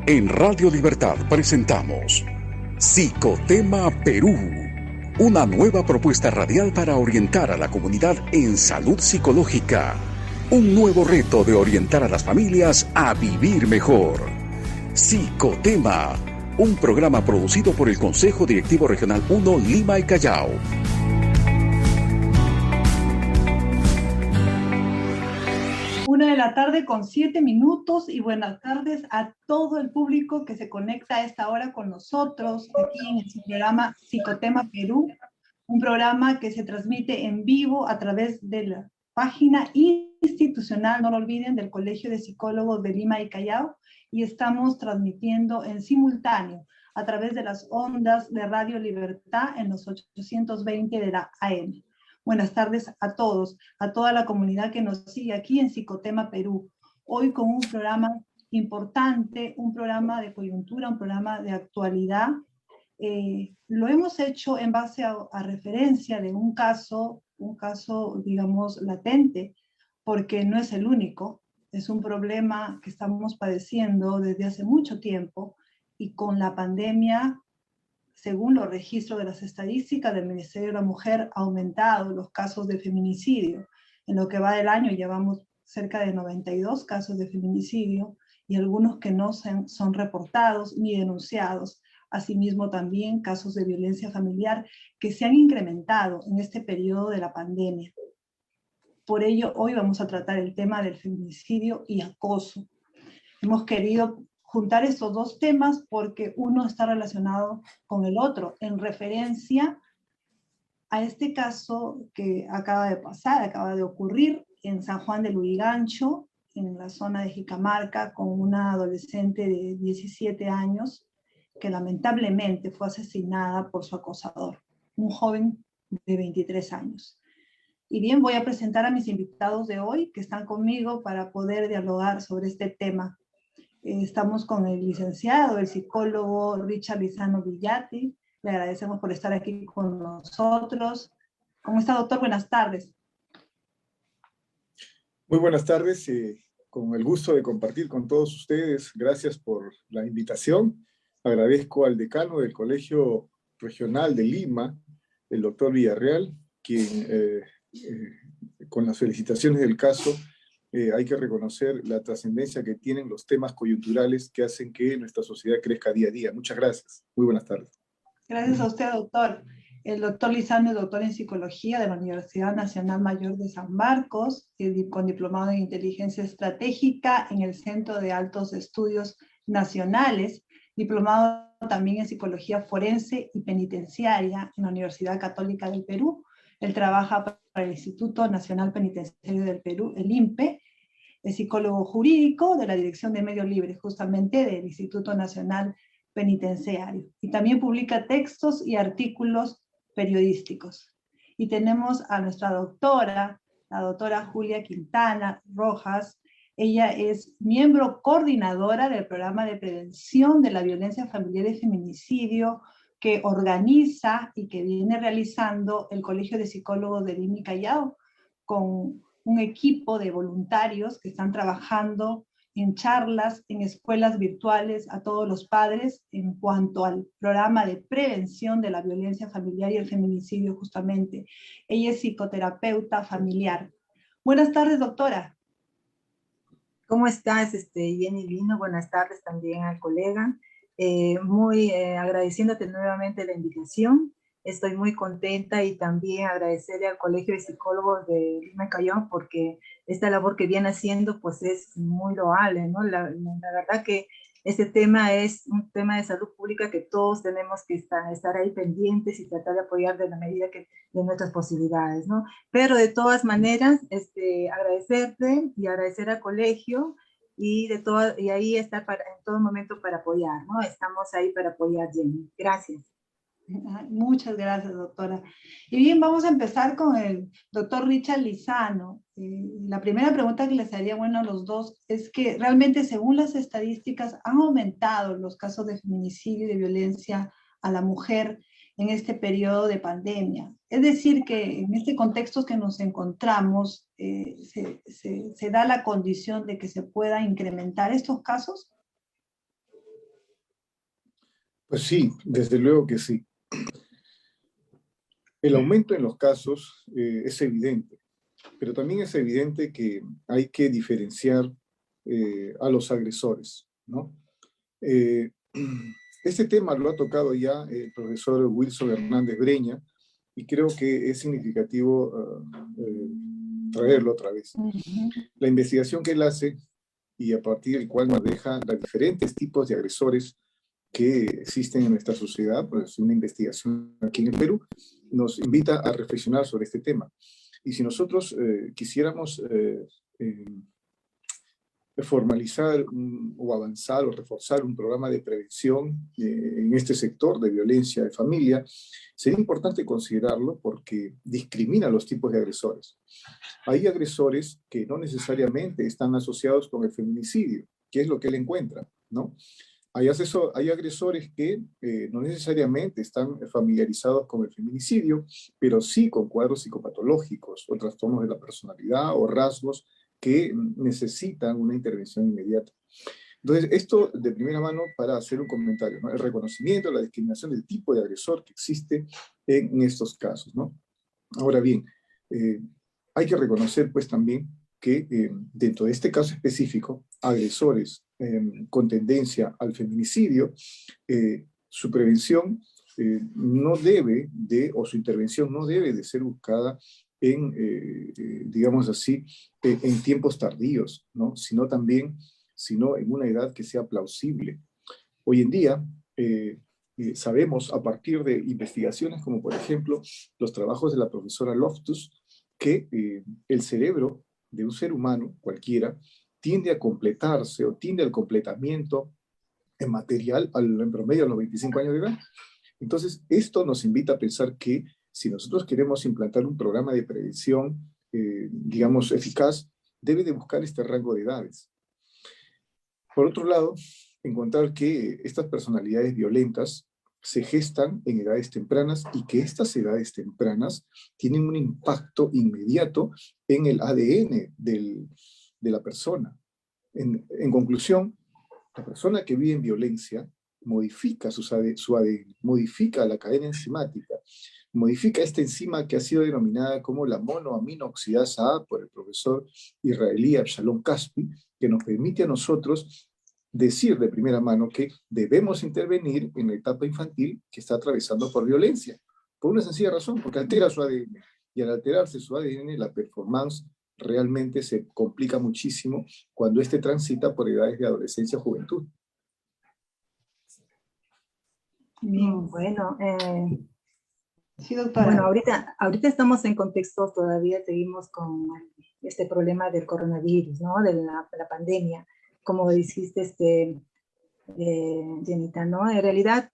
En Radio Libertad presentamos Psicotema Perú, una nueva propuesta radial para orientar a la comunidad en salud psicológica. Un nuevo reto de orientar a las familias a vivir mejor. Psicotema, un programa producido por el Consejo Directivo Regional 1 Lima y Callao. Una de la tarde con 7 minutos y buenas tardes a todo el público que se conecta a esta hora con nosotros aquí en el programa Psicotema Perú, un programa que se transmite en vivo a través de la página institucional, no lo olviden, del Colegio de Psicólogos de Lima y Callao, y estamos transmitiendo en simultáneo a través de las ondas de Radio Libertad en los 820 de la AM. Buenas tardes a todos, a toda la comunidad que nos sigue aquí en Psicotema Perú. Hoy con un programa importante, un programa de coyuntura, un programa de actualidad. Lo hemos hecho en base a referencia de un caso, digamos, latente, porque no es el único. Es un problema que estamos padeciendo desde hace mucho tiempo y con la pandemia, según los registros de las estadísticas del Ministerio de la Mujer, ha aumentado los casos de feminicidio. En lo que va del año llevamos cerca de 92 casos de feminicidio y algunos que no son reportados ni denunciados. Asimismo también casos de violencia familiar que se han incrementado en este periodo de la pandemia. Por ello, hoy vamos a tratar el tema del feminicidio y acoso. Hemos querido juntar estos dos temas porque uno está relacionado con el otro, en referencia a este caso que acaba de pasar, acaba de ocurrir en San Juan de Lurigancho, en la zona de Jicamarca, con una adolescente de 17 años que lamentablemente fue asesinada por su acosador, un joven de 23 años. Y bien, voy a presentar a mis invitados de hoy que están conmigo para poder dialogar sobre este tema. Estamos con el licenciado, el psicólogo Richard Lizano Villati. Le agradecemos por estar aquí con nosotros. ¿Cómo está, doctor? Buenas tardes. Muy buenas tardes, con el gusto de compartir con todos ustedes. Gracias por la invitación. Agradezco al decano del Colegio Regional de Lima, el doctor Villarreal, quien, con las felicitaciones del caso, hay que reconocer la trascendencia que tienen los temas coyunturales que hacen que nuestra sociedad crezca día a día. Muchas gracias. Muy buenas tardes. Gracias a usted, doctor. El doctor Lizano es doctor en psicología de la Universidad Nacional Mayor de San Marcos, con diplomado en inteligencia estratégica en el Centro de Altos Estudios Nacionales, diplomado también en psicología forense y penitenciaria en la Universidad Católica del Perú. Él trabaja para el Instituto Nacional Penitenciario del Perú, el INPE. Es psicólogo jurídico de la Dirección de Medios Libres, justamente del Instituto Nacional Penitenciario. Y también publica textos y artículos periodísticos. Y tenemos a nuestra doctora, la doctora Julia Quintana Rojas. Ella es miembro coordinadora del programa de prevención de la violencia familiar y feminicidio que organiza y que viene realizando el Colegio de Psicólogos de Lima y Callao, con un equipo de voluntarios que están trabajando en charlas, en escuelas virtuales a todos los padres en cuanto al programa de prevención de la violencia familiar y el feminicidio justamente. Ella es psicoterapeuta familiar. Buenas tardes, doctora. ¿Cómo estás, Jenny Lino? Buenas tardes también al colega. Muy agradeciéndote nuevamente la invitación. Estoy muy contenta y también agradecerle al Colegio de Psicólogos de Lima y Callao porque esta labor que viene haciendo pues es muy loable, ¿no? La verdad que este tema es un tema de salud pública que todos tenemos que estar ahí pendientes y tratar de apoyar de la medida de nuestras posibilidades, ¿no? Pero de todas maneras, agradecerte y agradecer al colegio y ahí estar en todo momento para apoyar, ¿no? Estamos ahí para apoyar, Jenny. Gracias. Muchas gracias, doctora. Y bien, vamos a empezar con el doctor Richard Lizano. La primera pregunta que les haría, bueno, a los dos, es que realmente según las estadísticas han aumentado los casos de feminicidio y de violencia a la mujer en este periodo de pandemia. Es decir, que en este contexto que nos encontramos, se da la condición de que se pueda incrementar estos casos. Pues sí, desde luego que sí. El aumento en los casos es evidente, pero también es evidente que hay que diferenciar a los agresores, ¿no? Eh, este tema lo ha tocado ya el profesor Wilson Hernández Breña y creo que es significativo traerlo otra vez. La investigación que él hace y a partir del cual nos deja los diferentes tipos de agresores que existen en nuestra sociedad, pues una investigación aquí en el Perú, nos invita a reflexionar sobre este tema. Y si nosotros quisiéramos formalizar o avanzar o reforzar un programa de prevención en este sector de violencia de familia, sería importante considerarlo porque discrimina los tipos de agresores. Hay agresores que no necesariamente están asociados con el feminicidio, que es lo que él encuentra, ¿no? Hay agresores que no necesariamente están familiarizados con el feminicidio, pero sí con cuadros psicopatológicos o trastornos de la personalidad o rasgos que necesitan una intervención inmediata. Entonces, esto de primera mano para hacer un comentario, ¿no? El reconocimiento, la discriminación del tipo de agresor que existe en estos casos, ¿no? Ahora bien, hay que reconocer pues también que dentro de este caso específico, agresores con tendencia al feminicidio, su prevención no debe de, o su intervención no debe de ser buscada en, digamos así, en tiempos tardíos, ¿no? Sino en una edad que sea plausible. Hoy en día, sabemos a partir de investigaciones como por ejemplo los trabajos de la profesora Loftus, que el cerebro de un ser humano cualquiera tiende a completarse o tiende al completamiento en material en promedio a los 25 años de edad. Entonces, esto nos invita a pensar que si nosotros queremos implantar un programa de prevención, digamos, eficaz, debe de buscar este rango de edades. Por otro lado, encontrar que estas personalidades violentas se gestan en edades tempranas y que estas edades tempranas tienen un impacto inmediato en el ADN de la persona. En conclusión, la persona que vive en violencia modifica su ADN, modifica la cadena enzimática, modifica esta enzima que ha sido denominada como la monoaminoxidasa A por el profesor israelí Avshalom Caspi, que nos permite a nosotros decir de primera mano que debemos intervenir en la etapa infantil que está atravesando por violencia, por una sencilla razón, porque altera su ADN, y al alterarse su ADN, la performance realmente se complica muchísimo cuando éste transita por edades de adolescencia o juventud. Bueno, sí, doctora. Bueno, ahorita estamos en contexto, todavía seguimos con este problema del coronavirus, ¿no? De la pandemia, como dijiste, Jenita, ¿no? En realidad,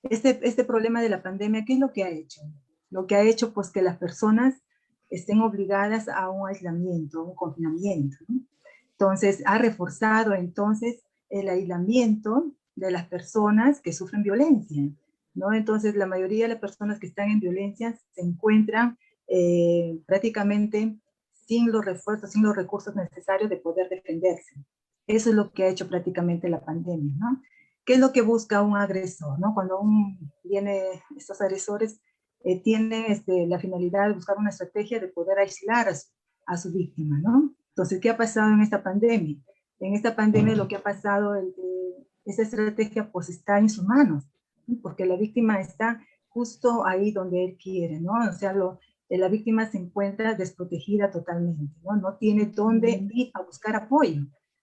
este problema de la pandemia, ¿qué es lo que ha hecho? Lo que ha hecho, pues, que las personas estén obligadas a un aislamiento, a un confinamiento, ¿no? Entonces, ha reforzado, entonces, el aislamiento de las personas que sufren violencia, ¿no? Entonces, la mayoría de las personas que están en violencia se encuentran prácticamente sin los refuerzos, sin los recursos necesarios de poder defenderse. Eso es lo que ha hecho prácticamente la pandemia, ¿no? ¿Qué es lo que busca un agresor, ¿no? Cuando viene estos agresores, tienen la finalidad de buscar una estrategia de poder aislar a su víctima, ¿no? Entonces, ¿qué ha pasado en esta pandemia? En esta pandemia lo que ha pasado es que esa estrategia pues está en sus manos, ¿no? Porque la víctima está justo ahí donde él quiere, ¿no? O sea, la víctima se encuentra desprotegida totalmente, ¿no? No tiene dónde ir a buscar apoyo,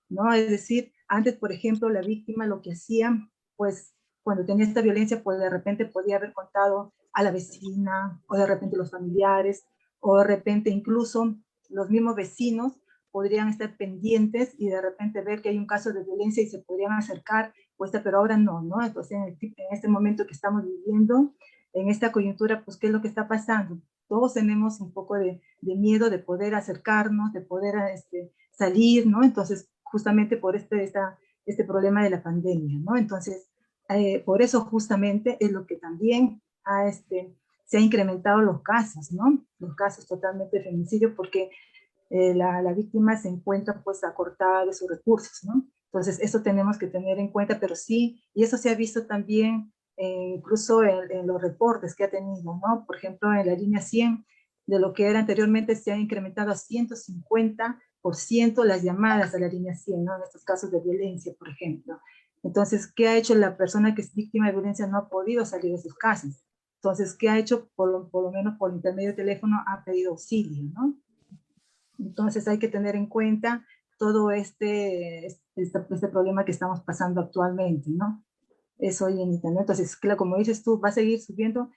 ¿no? Es decir, antes, por ejemplo, la víctima lo que hacía, pues, cuando tenía esta violencia, pues de repente podía haber contado a la vecina, o de repente los familiares, o de repente incluso los mismos vecinos podrían estar pendientes y de repente ver que hay un caso de violencia y se podrían acercar, pues, pero ahora no, ¿no? Entonces, en este momento que estamos viviendo, en esta coyuntura, pues, ¿qué es lo que está pasando? Todos tenemos un poco de miedo de poder acercarnos, de poder salir, ¿no? Entonces, justamente por este problema de la pandemia, ¿no? Entonces, por eso justamente es lo que también se ha incrementado los casos, ¿no? Los casos totalmente de feminicidio, porque la víctima se encuentra pues acortada de sus recursos, ¿no? Entonces, eso tenemos que tener en cuenta, pero sí, y eso se ha visto también incluso en los reportes que ha tenido, ¿no? Por ejemplo, en la línea 100, de lo que era anteriormente, se ha incrementado a 150% las llamadas a la línea 100, ¿no? En estos casos de violencia, por ejemplo. Entonces, ¿qué ha hecho la persona que es víctima de violencia? No ha podido salir de sus casas. Entonces, ¿qué ha hecho? Por lo menos por intermedio de teléfono ha pedido auxilio, ¿no? Entonces, hay que tener en cuenta todo este problema que estamos pasando actualmente, ¿no? Eso hoy en Internet. Entonces, claro, como dices tú, va a seguir subiendo.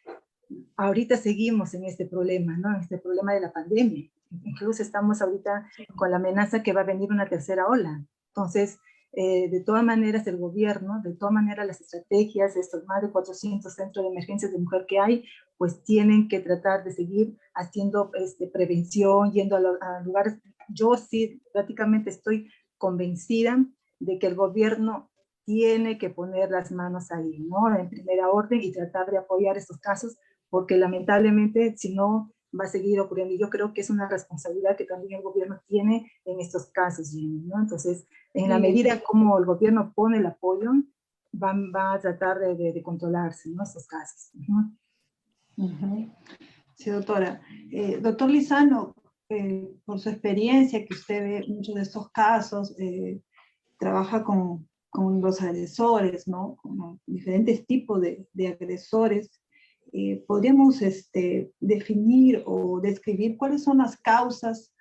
Ahorita seguimos en este problema, ¿no? En este problema de la pandemia. Incluso estamos ahorita con la amenaza que va a venir una tercera ola. Entonces, de todas maneras, el gobierno, de todas maneras, las estrategias, estos más de 400 centros de emergencias de mujer que hay, pues tienen que tratar de seguir haciendo prevención, yendo a lugares. Yo sí, prácticamente estoy convencida de que el gobierno tiene que poner las manos ahí, ¿no? En primera orden y tratar de apoyar estos casos, porque lamentablemente, si no, va a seguir ocurriendo. Y yo creo que es una responsabilidad que también el gobierno tiene en estos casos, ¿no? Entonces, en la medida como el gobierno pone el apoyo, va a tratar de controlarse, ¿no? Estos casos. Sí, doctora. Doctor Lizano, por su experiencia, que usted ve muchos de estos casos, trabaja con los agresores, ¿no? Con diferentes tipos de agresores. ¿Podríamos definir o describir cuáles son las causas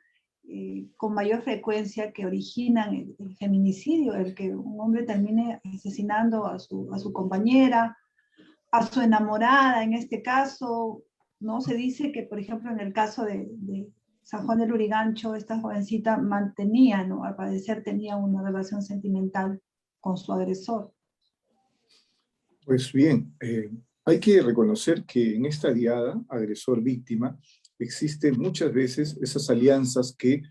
con mayor frecuencia que originan el feminicidio, el que un hombre termine asesinando a su compañera, a su enamorada en este caso? ¿No? Se dice que, por ejemplo, en el caso de San Juan del Lurigancho, esta jovencita mantenía, ¿no? Al parecer tenía una relación sentimental con su agresor. Pues bien, hay que reconocer que en esta diada agresor-víctima existen muchas veces esas alianzas que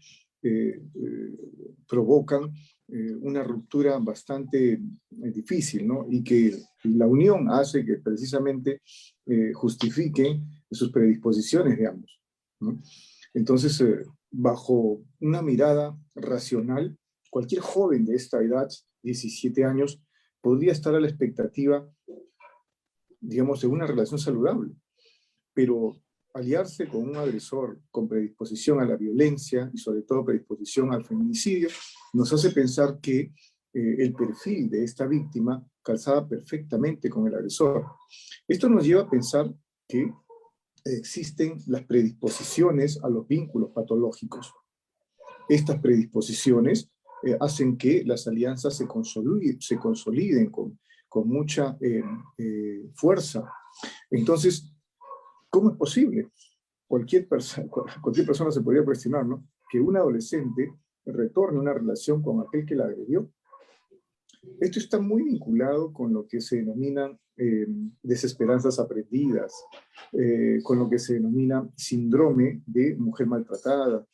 provocan una ruptura bastante difícil, ¿no? Y que la unión hace que precisamente justifique sus predisposiciones de ambos, ¿no? Entonces, bajo una mirada racional, cualquier joven de esta edad, 17 años, podría estar a la expectativa, digamos, de una relación saludable, pero aliarse con un agresor con predisposición a la violencia y sobre todo predisposición al feminicidio nos hace pensar que el perfil de esta víctima calzaba perfectamente con el agresor. Esto nos lleva a pensar que existen las predisposiciones a los vínculos patológicos. Estas predisposiciones hacen que las alianzas se consoliden con mucha fuerza. Entonces, ¿cómo es posible? Cualquier persona se podría cuestionar, ¿no? Que un adolescente retorne a una relación con aquel que la agredió. Esto está muy vinculado con lo que se denominan desesperanzas aprendidas, con lo que se denomina síndrome de mujer maltratada,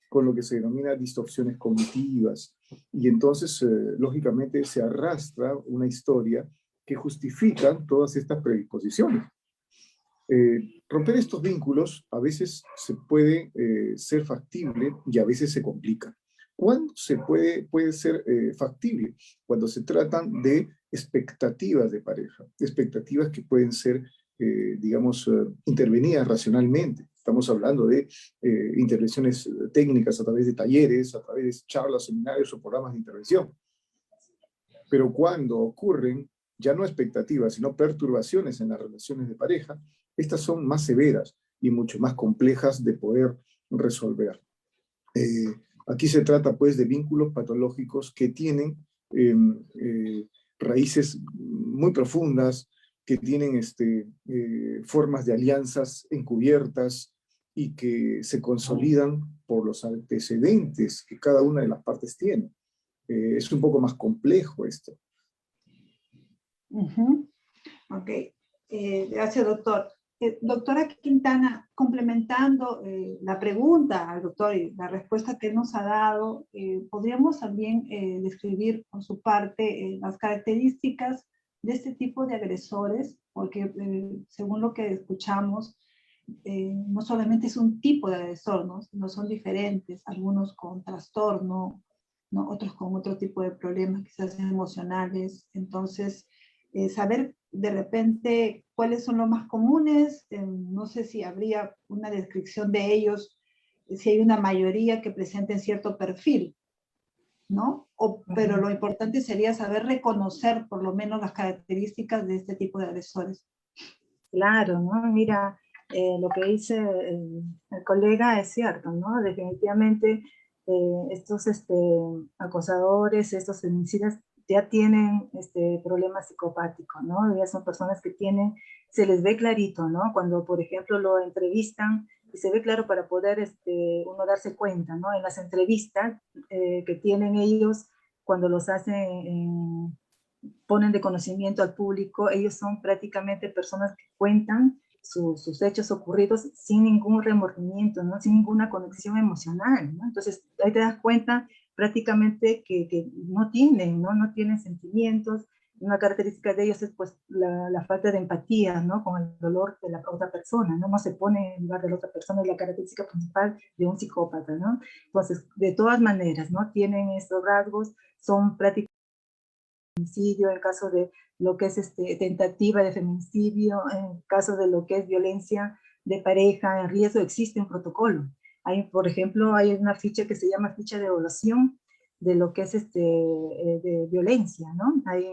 con lo que se denomina distorsiones cognitivas. Y entonces, lógicamente, se arrastra una historia que justifica todas estas predisposiciones. Romper estos vínculos a veces se puede ser factible y a veces se complica. ¿Cuándo se puede ser factible? Cuando se tratan de expectativas de pareja, expectativas que pueden ser, digamos, intervenidas racionalmente. Estamos hablando de intervenciones técnicas a través de talleres, a través de charlas, seminarios o programas de intervención. Pero cuando ocurren ya no expectativas, sino perturbaciones en las relaciones de pareja, estas son más severas y mucho más complejas de poder resolver. Aquí se trata pues de vínculos patológicos que tienen raíces muy profundas, que tienen formas de alianzas encubiertas y que se consolidan por los antecedentes que cada una de las partes tiene. Es un poco más complejo esto. Ok, gracias, doctor. Doctora Quintana, complementando la pregunta al doctor y la respuesta que él nos ha dado, ¿podríamos también describir por su parte las características de este tipo de agresores? Porque según lo que escuchamos, no solamente es un tipo de agresor, ¿no? Sino son diferentes, algunos con trastorno, ¿no? Otros con otro tipo de problemas, quizás emocionales. Entonces, saber de repente, ¿cuáles son los más comunes? No sé si habría una descripción de ellos, si hay una mayoría que presenten cierto perfil, ¿no? Pero lo importante sería saber reconocer por lo menos las características de este tipo de agresores. Claro, ¿no? Mira, lo que dice el colega es cierto, ¿no? Definitivamente estos acosadores, estos feminicidas ya tienen problemas psicopáticos, ¿no? Ya son personas que tienen, se les ve clarito, ¿no? Cuando, por ejemplo, lo entrevistan, y se ve claro para poder uno darse cuenta, ¿no? En las entrevistas que tienen ellos, cuando los hacen ponen de conocimiento al público, ellos son prácticamente personas que cuentan sus hechos ocurridos sin ningún remordimiento, ¿no? Sin ninguna conexión emocional, ¿no? Entonces, ahí te das cuenta prácticamente que no tienen, ¿no? No tienen sentimientos. Una característica de ellos es pues la falta de empatía, ¿no? Con el dolor de la otra persona, ¿no? No se pone en lugar de la otra persona, es la característica principal de un psicópata, ¿no? Entonces, de todas maneras, ¿no? Tienen estos rasgos, son prácticamente feminicidio, en caso de lo que es tentativa de feminicidio, en caso de lo que es violencia de pareja en riesgo, existe un protocolo. Hay, por ejemplo, hay una ficha que se llama ficha de evaluación de lo que es de violencia, ¿no? Hay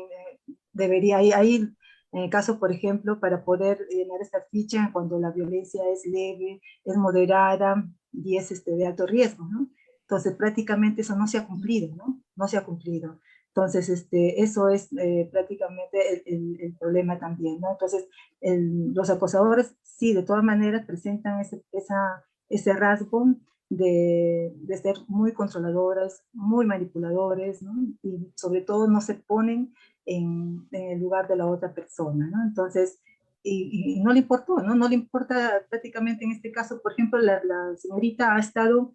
en el caso, por ejemplo, para poder llenar esta ficha cuando la violencia es leve, es moderada y es de alto riesgo, ¿no? Entonces, prácticamente eso no se ha cumplido, ¿no? No se ha cumplido. Entonces, eso es prácticamente el problema también, ¿no? Entonces, los acosadores, sí, de todas maneras presentan ese rasgo de ser muy controladores, muy manipuladores, ¿no? Y sobre todo no se ponen en el lugar de la otra persona, ¿no? Entonces, y no le importó, ¿no? No le importa prácticamente en este caso, por ejemplo, la señorita ha estado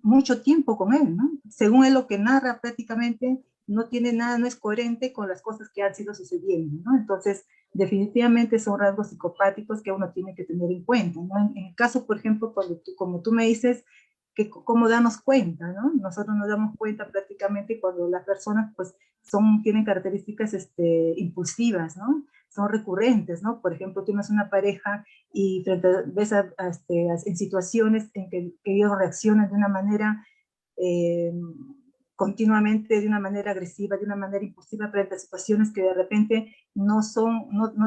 mucho tiempo con él, ¿no? Según él lo que narra prácticamente no tiene nada, no es coherente con las cosas que han sido sucediendo, ¿no? Entonces, definitivamente son rasgos psicopáticos que uno tiene que tener en cuenta, ¿no? En el caso, por ejemplo, como tú me dices, que cómo darnos cuenta, ¿no? Nosotros nos damos cuenta prácticamente cuando las personas, pues, tienen características impulsivas, ¿no? Son recurrentes, ¿no? Por ejemplo, tienes una pareja y ves en situaciones en que ellos reaccionan de una manera continuamente, de una manera agresiva, de una manera impulsiva frente a situaciones que de repente no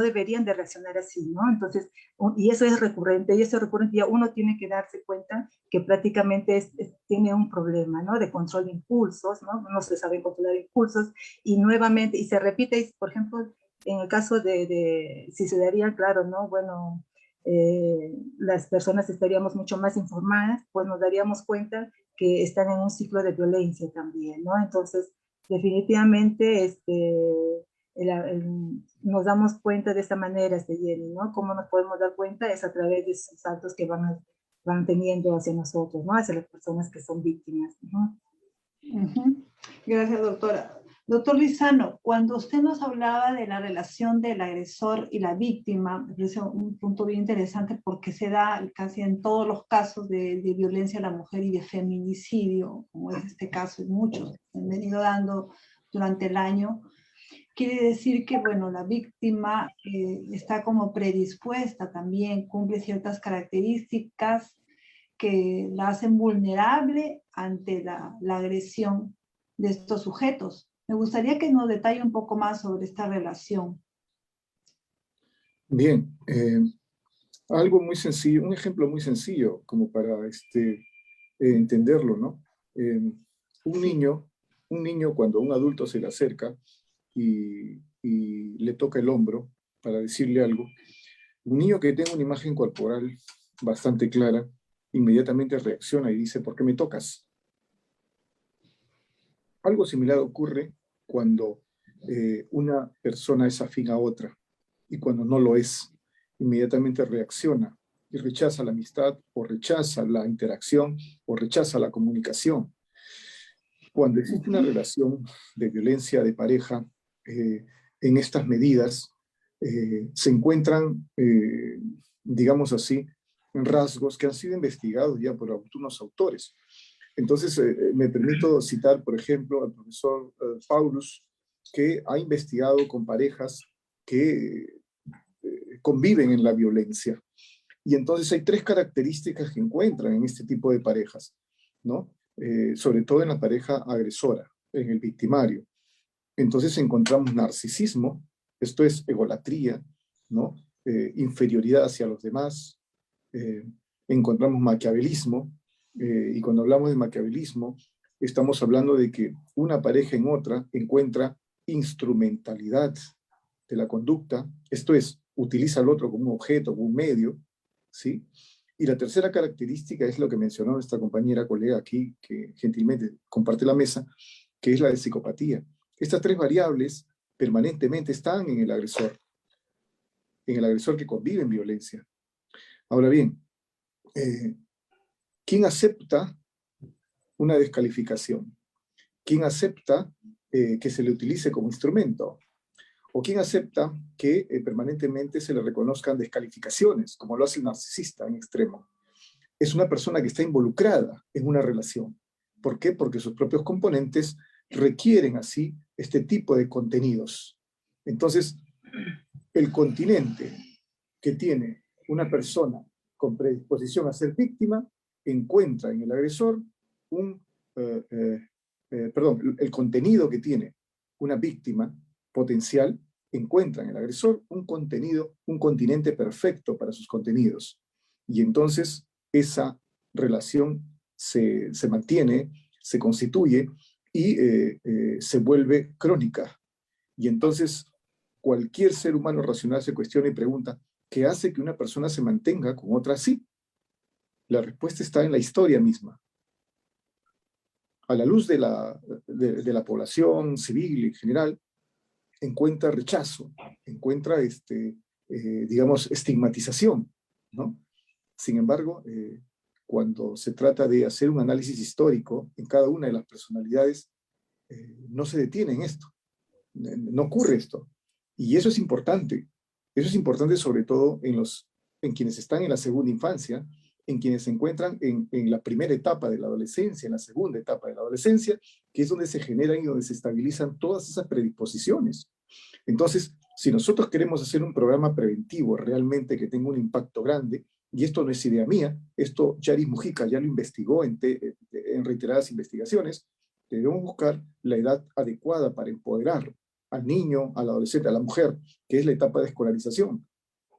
deberían de reaccionar así, ¿no? Entonces, y eso es recurrente, y eso recurrente ya uno tiene que darse cuenta que prácticamente tiene un problema, ¿no? De control de impulsos, ¿no? No se sabe controlar impulsos, y nuevamente, y se repite, por ejemplo, en el caso si se daría, claro, ¿no? Bueno, las personas estaríamos mucho más informadas, pues nos daríamos cuenta que están en un ciclo de violencia también, ¿no? Entonces, definitivamente, nos damos cuenta de esta manera, Jenny, ¿no? ¿Cómo nos podemos dar cuenta? Es a través de esos actos que van teniendo hacia nosotros, ¿no? Hacia las personas que son víctimas, ¿no? Gracias, doctora. Doctor Lizano, cuando usted nos hablaba de la relación del agresor y la víctima, me parece un punto bien interesante porque se da casi en todos los casos de violencia a la mujer y de feminicidio, como es este caso, y muchos se han venido dando durante el año. Quiere decir que, bueno, la víctima está como predispuesta también, cumple ciertas características que la hacen vulnerable ante la agresión de estos sujetos. Me gustaría que nos detalle un poco más sobre esta relación. Bien, algo muy sencillo, un ejemplo muy sencillo como para entenderlo, ¿no? Un niño cuando un adulto se le acerca y le toca el hombro para decirle algo, un niño que tenga una imagen corporal bastante clara, inmediatamente reacciona y dice, ¿por qué me tocas? Algo similar ocurre cuando una persona es afín a otra y cuando no lo es, inmediatamente reacciona y rechaza la amistad o rechaza la interacción o rechaza la comunicación. Cuando existe una relación de violencia de pareja, en estas medidas se encuentran, digamos así, rasgos que han sido investigados ya por algunos autores. Entonces, me permito citar, por ejemplo, al profesor Paulus, que ha investigado con parejas que conviven en la violencia. Y entonces hay tres características que encuentran en este tipo de parejas, ¿no? Sobre todo en la pareja agresora, en el victimario. Entonces encontramos narcisismo, esto es egolatría, ¿no? Inferioridad hacia los demás. Encontramos maquiavelismo, y cuando hablamos de maquiavelismo, estamos hablando de que una pareja en otra encuentra instrumentalidad de la conducta, esto es, utiliza al otro como un objeto, como un medio, ¿sí? Y la tercera característica es lo que mencionó nuestra compañera colega aquí, que gentilmente comparte la mesa, que es la de psicopatía. Estas tres variables permanentemente están en el agresor que convive en violencia. Ahora bien, ¿quién acepta una descalificación? ¿Quién acepta que se le utilice como instrumento? ¿O quién acepta que permanentemente se le reconozcan descalificaciones, como lo hace el narcisista en extremo? Es una persona que está involucrada en una relación. ¿Por qué? Porque sus propios componentes requieren así este tipo de contenidos. Entonces, el continente que tiene una persona con predisposición a ser víctima encuentra en el agresor el contenido que tiene una víctima potencial encuentra en el agresor un contenido, un continente perfecto para sus contenidos. Y entonces esa relación se mantiene, se constituye y se vuelve crónica. Y entonces cualquier ser humano racional se cuestiona y pregunta, ¿qué hace que una persona se mantenga con otra así? La respuesta está en la historia misma. A la luz de la población civil en general, encuentra rechazo, encuentra, digamos, estigmatización, ¿no? Sin embargo, cuando se trata de hacer un análisis histórico en cada una de las personalidades, no se detiene en esto, no ocurre esto. Y eso es importante sobre todo en quienes están en la segunda infancia, en quienes se encuentran en la primera etapa de la adolescencia, en la segunda etapa de la adolescencia, que es donde se generan y donde se estabilizan todas esas predisposiciones. Entonces, si nosotros queremos hacer un programa preventivo realmente que tenga un impacto grande, y esto no es idea mía, esto Yaris Mujica ya lo investigó en reiteradas investigaciones, debemos buscar la edad adecuada para empoderar al niño, al adolescente, a la mujer, que es la etapa de escolarización.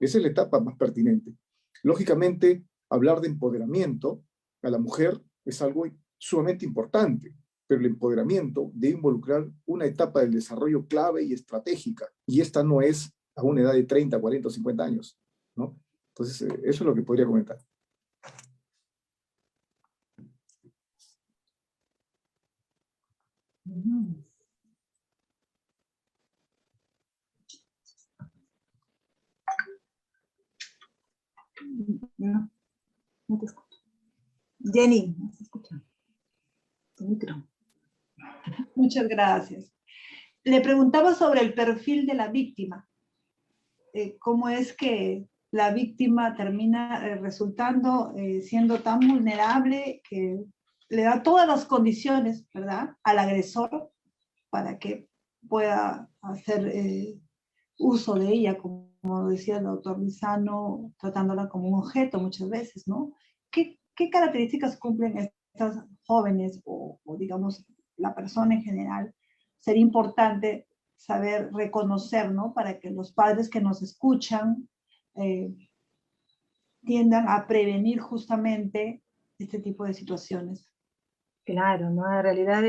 Esa es la etapa más pertinente. Lógicamente, hablar de empoderamiento a la mujer es algo sumamente importante, pero el empoderamiento debe involucrar una etapa del desarrollo clave y estratégica, y esta no es a una edad de 30, 40 o 50 años, ¿no? Entonces, eso es lo que podría comentar. No, no te escucho. Jenny, no se escucha. Tu micro. Muchas gracias. Le preguntaba sobre el perfil de la víctima. ¿Cómo es que la víctima termina resultando siendo tan vulnerable que le da todas las condiciones, ¿verdad?, al agresor para que pueda hacer uso de ella, como decía el doctor Lizano, tratándola como un objeto muchas veces, ¿no? ¿Qué características cumplen estas jóvenes o digamos, la persona en general? Sería importante saber reconocer, ¿no? Para que los padres que nos escuchan tiendan a prevenir justamente este tipo de situaciones. Claro, ¿no? En realidad,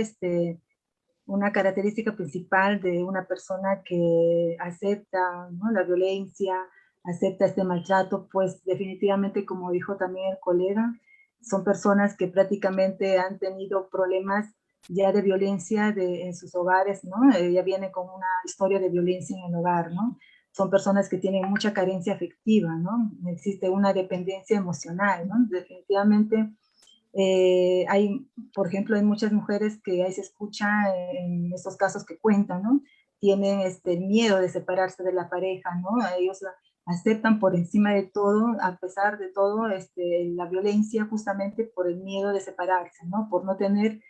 una característica principal de una persona que acepta, ¿no?, la violencia, acepta este maltrato, pues definitivamente, como dijo también el colega, son personas que prácticamente han tenido problemas ya de violencia en sus hogares, ¿no? Ya viene con una historia de violencia en el hogar, ¿no? Son personas que tienen mucha carencia afectiva, ¿no? Existe una dependencia emocional, ¿no? Definitivamente hay, por ejemplo, hay muchas mujeres que ahí se escucha en estos casos que cuentan, ¿no? Tienen miedo de separarse de la pareja, ¿no? Ellos aceptan por encima de todo, a pesar de todo, la violencia justamente por el miedo de separarse, ¿no? Por no tener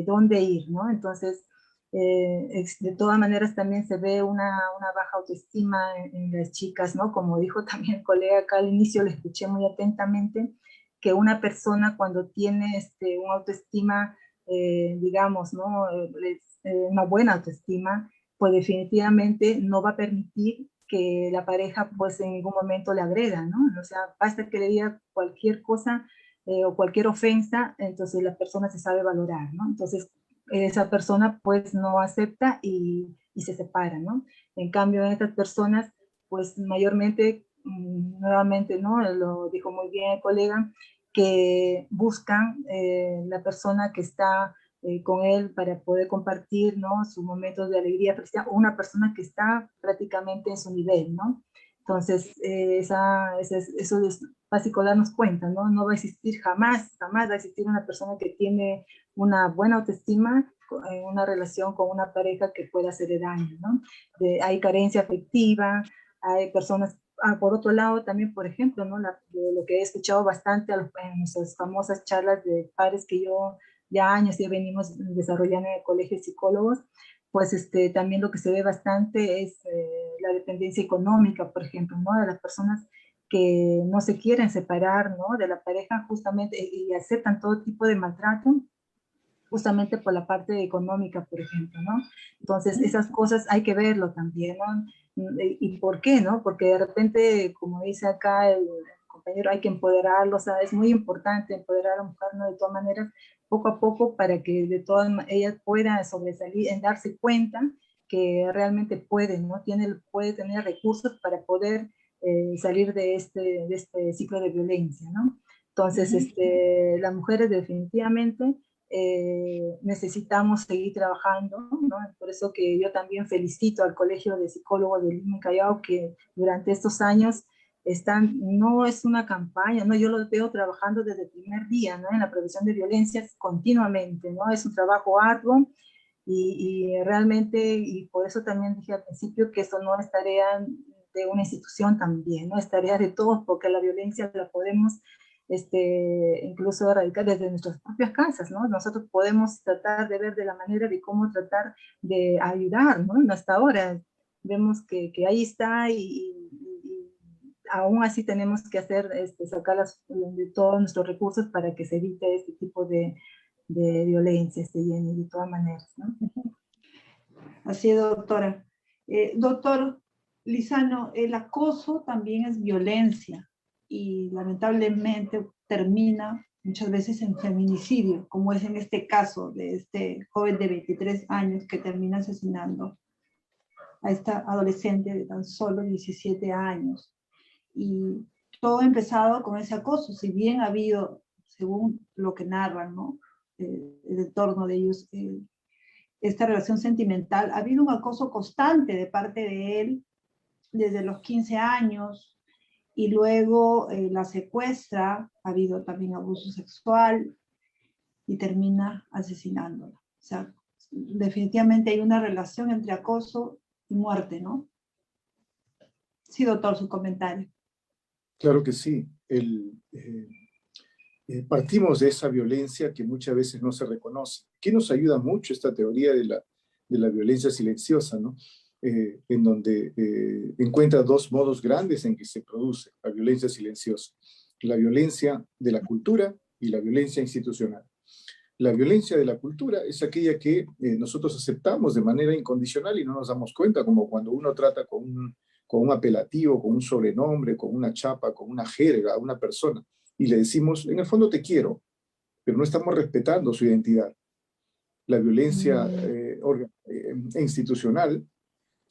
dónde ir, ¿no? Entonces, De todas maneras también se ve una baja autoestima en las chicas, ¿no? Como dijo también el colega acá al inicio, le escuché muy atentamente, que una persona cuando tiene una autoestima, digamos, ¿no? Una buena autoestima, pues definitivamente no va a permitir que la pareja pues en ningún momento le agreda, ¿no? O sea, basta que le diga cualquier cosa o cualquier ofensa, entonces la persona se sabe valorar, ¿no? Entonces esa persona pues no acepta y se separa, ¿no? En cambio, en estas personas pues mayormente, nuevamente, ¿no? Lo dijo muy bien el colega, que buscan la persona que está con él para poder compartir, ¿no? Sus momentos de alegría, felicidad, o una persona que está prácticamente en su nivel, ¿no? Entonces, eso es básico darnos cuenta, ¿no? No va a existir jamás, jamás va a existir una persona que tiene una buena autoestima en una relación con una pareja que pueda hacerle daño, ¿no? Hay carencia afectiva, hay personas, por otro lado también, por ejemplo, ¿no? Lo que he escuchado bastante en nuestras famosas charlas de padres que yo ya años ya venimos desarrollando en el colegio de psicólogos, pues también lo que se ve bastante es la dependencia económica, por ejemplo, ¿no? De las personas que no se quieren separar, ¿no? De la pareja justamente y aceptan todo tipo de maltrato justamente por la parte económica, por ejemplo, ¿no? Entonces, esas cosas hay que verlo también, ¿no? ¿Y por qué, no? Porque de repente, como dice acá el compañero, hay que empoderarlo, o sea, es muy importante empoderar a la mujer, ¿no? De todas maneras, poco a poco, para que de todas ella pueda sobresalir, en darse cuenta que realmente puede, ¿no? Puede tener recursos para poder salir de este ciclo de violencia, ¿no? Entonces, las mujeres definitivamente necesitamos seguir trabajando, ¿no? Por eso que yo también felicito al Colegio de Psicólogos de Lima y Callao, que durante estos años no es una campaña, ¿no? Yo los veo trabajando desde el primer día, ¿no? En la prevención de violencias continuamente, ¿no? Es un trabajo arduo y realmente, y por eso también dije al principio que esto no es tarea de una institución también, ¿no? Es tarea de todos, porque la violencia la podemos incluso erradicar desde nuestras propias casas, ¿no? Nosotros podemos tratar de ver de la manera de cómo tratar de ayudar, ¿no? Hasta ahora vemos que ahí está y aún así tenemos que hacer, sacar de todos nuestros recursos para que se evite este tipo de violencia, Jenny, de todas maneras, ¿no? Así es, doctora. Doctor Lizano, el acoso también es violencia y lamentablemente termina muchas veces en feminicidio, como es en este caso de este joven de 23 años que termina asesinando a esta adolescente de tan solo 17 años. Y todo ha empezado con ese acoso, si bien ha habido, según lo que narran, ¿no? El entorno de ellos, esta relación sentimental, ha habido un acoso constante de parte de él desde los 15 años y luego la secuestra, ha habido también abuso sexual y termina asesinándola. O sea, definitivamente hay una relación entre acoso y muerte, ¿no? Sí, doctor, su comentario. Claro que sí. Partimos de esa violencia que muchas veces no se reconoce. Aquí nos ayuda mucho esta teoría de la violencia silenciosa, ¿no? En donde encuentra dos modos grandes en que se produce la violencia silenciosa. La violencia de la cultura y la violencia institucional. La violencia de la cultura es aquella que nosotros aceptamos de manera incondicional y no nos damos cuenta, como cuando uno trata con un apelativo, con un sobrenombre, con una chapa, con una jerga a una persona y le decimos, en el fondo te quiero, pero no estamos respetando su identidad. La violencia institucional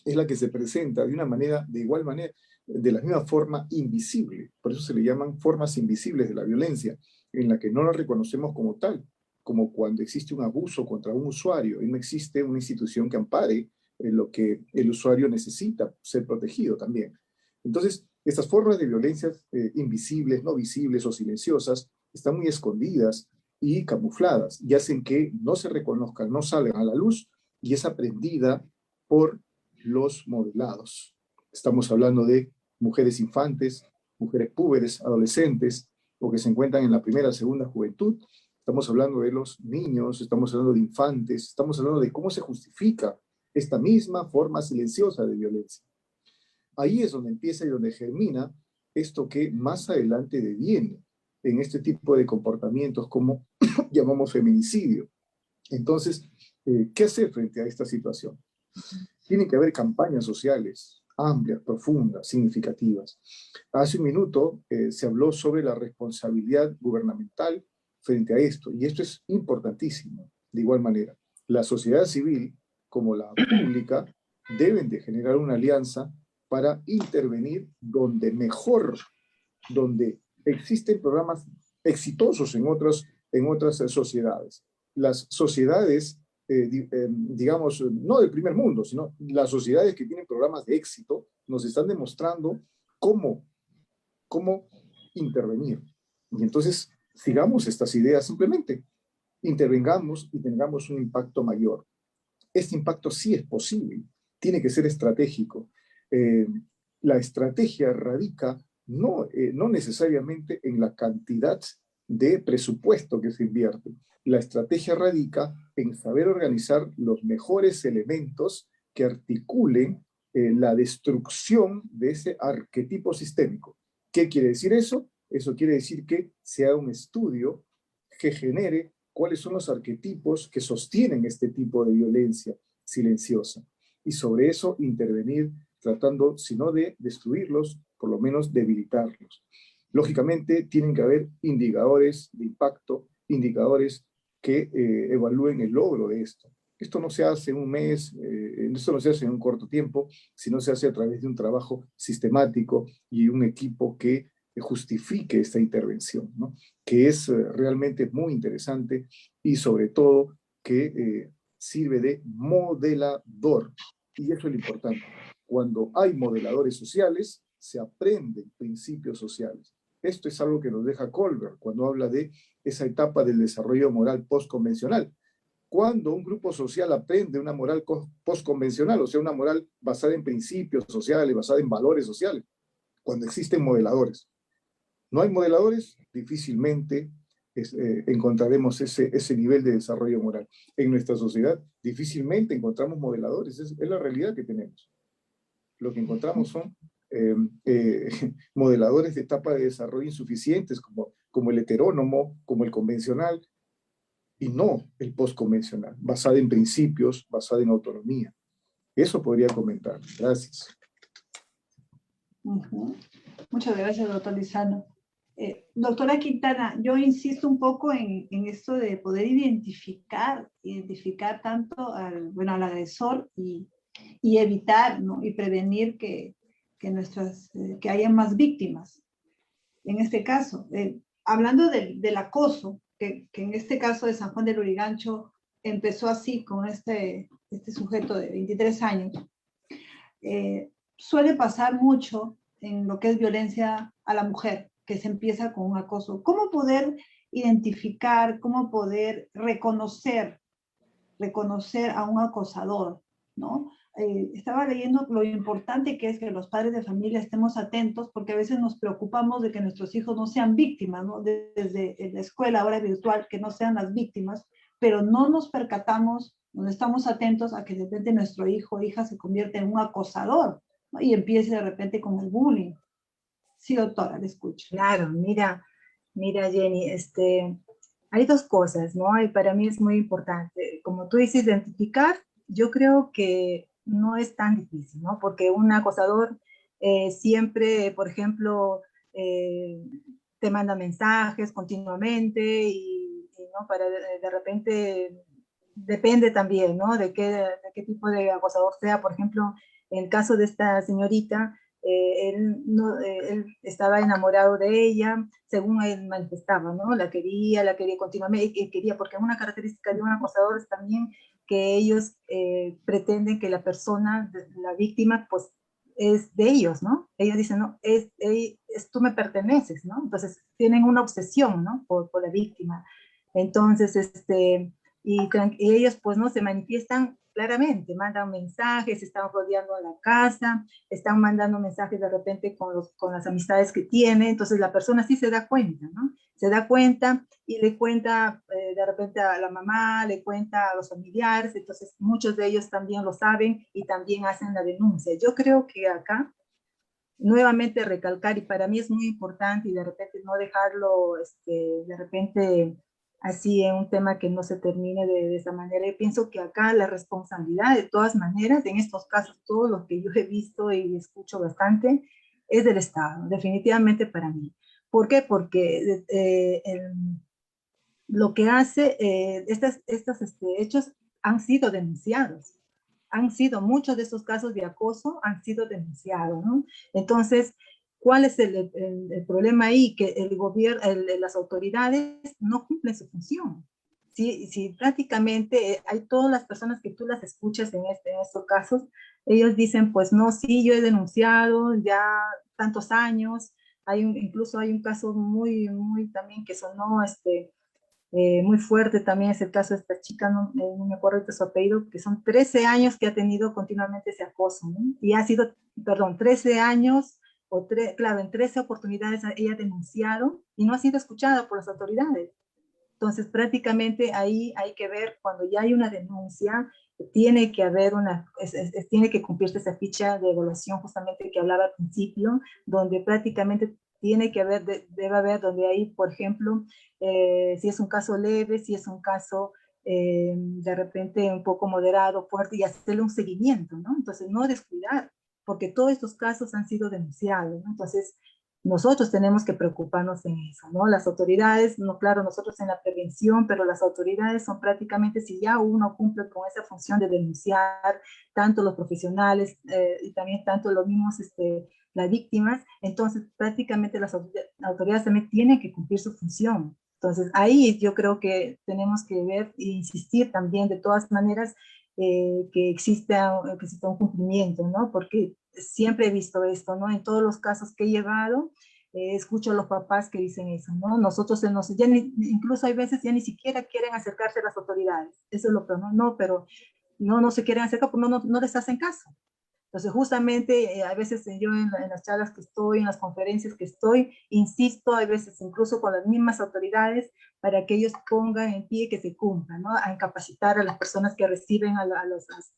es la que se presenta de una manera, de igual manera, de la misma forma invisible. Por eso se le llaman formas invisibles de la violencia, en la que no la reconocemos como tal, como cuando existe un abuso contra un usuario y no existe una institución que ampare en lo que el usuario necesita ser protegido también. Entonces, estas formas de violencias invisibles, no visibles o silenciosas están muy escondidas y camufladas y hacen que no se reconozcan, no salgan a la luz y es aprendida por los modelados. Estamos hablando de mujeres infantes, mujeres púberes, adolescentes o que se encuentran en la primera o segunda juventud estamos hablando de los niños, estamos hablando de infantes, estamos hablando de cómo se justifica esta misma forma silenciosa de violencia. Ahí es donde empieza y donde germina esto que más adelante deviene en este tipo de comportamientos como llamamos feminicidio. Entonces, ¿qué hacer frente a esta situación? Tienen que haber campañas sociales amplias, profundas, significativas. Hace un minuto se habló sobre la responsabilidad gubernamental frente a esto, y esto es importantísimo. De igual manera, la sociedad civil, como la pública, deben de generar una alianza para intervenir donde mejor, donde existen programas exitosos en otras sociedades. Las sociedades, digamos, no del primer mundo, sino las sociedades que tienen programas de éxito, nos están demostrando cómo intervenir. Y entonces, sigamos estas ideas simplemente. Intervengamos y tengamos un impacto mayor. Este impacto sí es posible, tiene que ser estratégico. La estrategia radica no necesariamente en la cantidad de presupuesto que se invierte. La estrategia radica en saber organizar los mejores elementos que articulen la destrucción de ese arquetipo sistémico. ¿Qué quiere decir eso? Eso quiere decir que se haga un estudio que genere cuáles son los arquetipos que sostienen este tipo de violencia silenciosa. Y sobre eso intervenir tratando, si no de destruirlos, por lo menos debilitarlos. Lógicamente, tienen que haber indicadores de impacto, indicadores que evalúen el logro de esto. Esto no se hace en un mes, esto no se hace en un corto tiempo, sino se hace a través de un trabajo sistemático y un equipo que justifique esta intervención, ¿no? Que es realmente muy interesante y sobre todo que sirve de modelador. Y eso es lo importante. Cuando hay modeladores sociales, se aprenden principios sociales. Esto es algo que nos deja Kohlberg cuando habla de esa etapa del desarrollo moral postconvencional. Cuando un grupo social aprende una moral postconvencional, o sea, una moral basada en principios sociales, basada en valores sociales, cuando existen modeladores. No hay modeladores, difícilmente encontraremos ese nivel de desarrollo moral. En nuestra sociedad, difícilmente encontramos modeladores, es la realidad que tenemos. Lo que encontramos son modeladores de etapa de desarrollo insuficientes, como el heterónomo, como el convencional, y no el postconvencional, basado en principios, basado en autonomía. Eso podría comentar. Gracias. Muchas gracias, doctor Lizano. Doctora Quintana, yo insisto un poco en esto de poder identificar tanto al agresor y evitar, ¿no? Y prevenir que haya más víctimas. En este caso, hablando del acoso, que en este caso de San Juan del Lurigancho empezó así con este sujeto de 23 años, suele pasar mucho en lo que es violencia a la mujer, que se empieza con un acoso. ¿Cómo poder identificar, cómo poder reconocer a un acosador, ¿no? Estaba leyendo lo importante que es que los padres de familia estemos atentos, porque a veces nos preocupamos de que nuestros hijos no sean víctimas, ¿no? Desde la escuela ahora virtual, que no sean las víctimas, pero no nos percatamos, no estamos atentos a que de repente nuestro hijo o hija se convierta en un acosador, ¿no? Y empiece de repente con el bullying. Sí, doctora, le escucho. Claro, mira Jenny, hay dos cosas, ¿no? Y para mí es muy importante. Como tú dices, identificar, yo creo que no es tan difícil, ¿no? Porque un acosador siempre, por ejemplo, te manda mensajes continuamente y ¿no? Para de repente, depende también, ¿no? De qué tipo de acosador sea. Por ejemplo, en el caso de esta señorita, él estaba enamorado de ella, según él manifestaba, ¿no? La quería continuamente, y quería, porque una característica de un acosador es también que ellos pretenden que la persona, la víctima, pues es de ellos, ¿no? Ellos dicen, no, tú me perteneces, ¿no? Entonces tienen una obsesión, ¿no? Por la víctima. Entonces, y ellos pues no se manifiestan claramente, mandan mensajes, están rodeando a la casa, están mandando mensajes de repente con las amistades que tiene, entonces la persona sí se da cuenta, ¿no? Se da cuenta y le cuenta de repente a la mamá, le cuenta a los familiares, entonces muchos de ellos también lo saben y también hacen la denuncia. Yo creo que acá, nuevamente recalcar, y para mí es muy importante y de repente no dejarlo de repente así en un tema que no se termine de esa manera. Yo pienso que acá la responsabilidad de todas maneras, en estos casos, todos los que yo he visto y escucho bastante, es del Estado, definitivamente para mí. ¿Por qué? Porque lo que hace, estos hechos han sido denunciados. Muchos de estos casos de acoso han sido denunciados, ¿no? Entonces, ¿cuál es el problema ahí? Que el gobierno, las autoridades no cumplen su función. Si prácticamente hay todas las personas que tú las escuchas en estos casos, ellos dicen, pues no, sí, yo he denunciado ya tantos años, incluso hay un caso muy también que sonó, muy fuerte también es el caso de esta chica, no me acuerdo de su apellido, que son 13 años que ha tenido continuamente ese acoso, ¿no? Y ha sido, perdón, 13 años, claro, en 13 oportunidades ella ha denunciado y no ha sido escuchada por las autoridades. Entonces, prácticamente ahí hay que ver, cuando ya hay una denuncia, tiene que haber tiene que cumplirse esa ficha de evaluación justamente que hablaba al principio, donde prácticamente tiene que haber, debe haber, donde hay, por ejemplo, si es un caso leve, si es un caso de repente un poco moderado, fuerte, y hacerle un seguimiento, ¿no? Entonces, no descuidar, porque todos estos casos han sido denunciados, ¿no? Entonces, nosotros tenemos que preocuparnos en eso, ¿no? Las autoridades, no, claro, nosotros en la prevención, pero las autoridades son prácticamente, si ya uno cumple con esa función de denunciar, tanto los profesionales y también tanto los mismos, las víctimas, entonces prácticamente las autoridades también tienen que cumplir su función. Entonces ahí yo creo que tenemos que ver e insistir también de todas maneras que exista un cumplimiento, ¿no? Porque siempre he visto esto, ¿no? En todos los casos que he llevado, escucho a los papás que dicen eso, ¿no? Nosotros incluso hay veces ya ni siquiera quieren acercarse a las autoridades. Eso es lo peor, ¿no? No, pero no se quieren acercar porque no les hacen caso. Entonces, justamente, a veces yo en las charlas que estoy, en las conferencias que estoy, insisto, a veces incluso con las mismas autoridades, para que ellos pongan en pie que se cumpla, ¿no? A capacitar a las personas que reciben a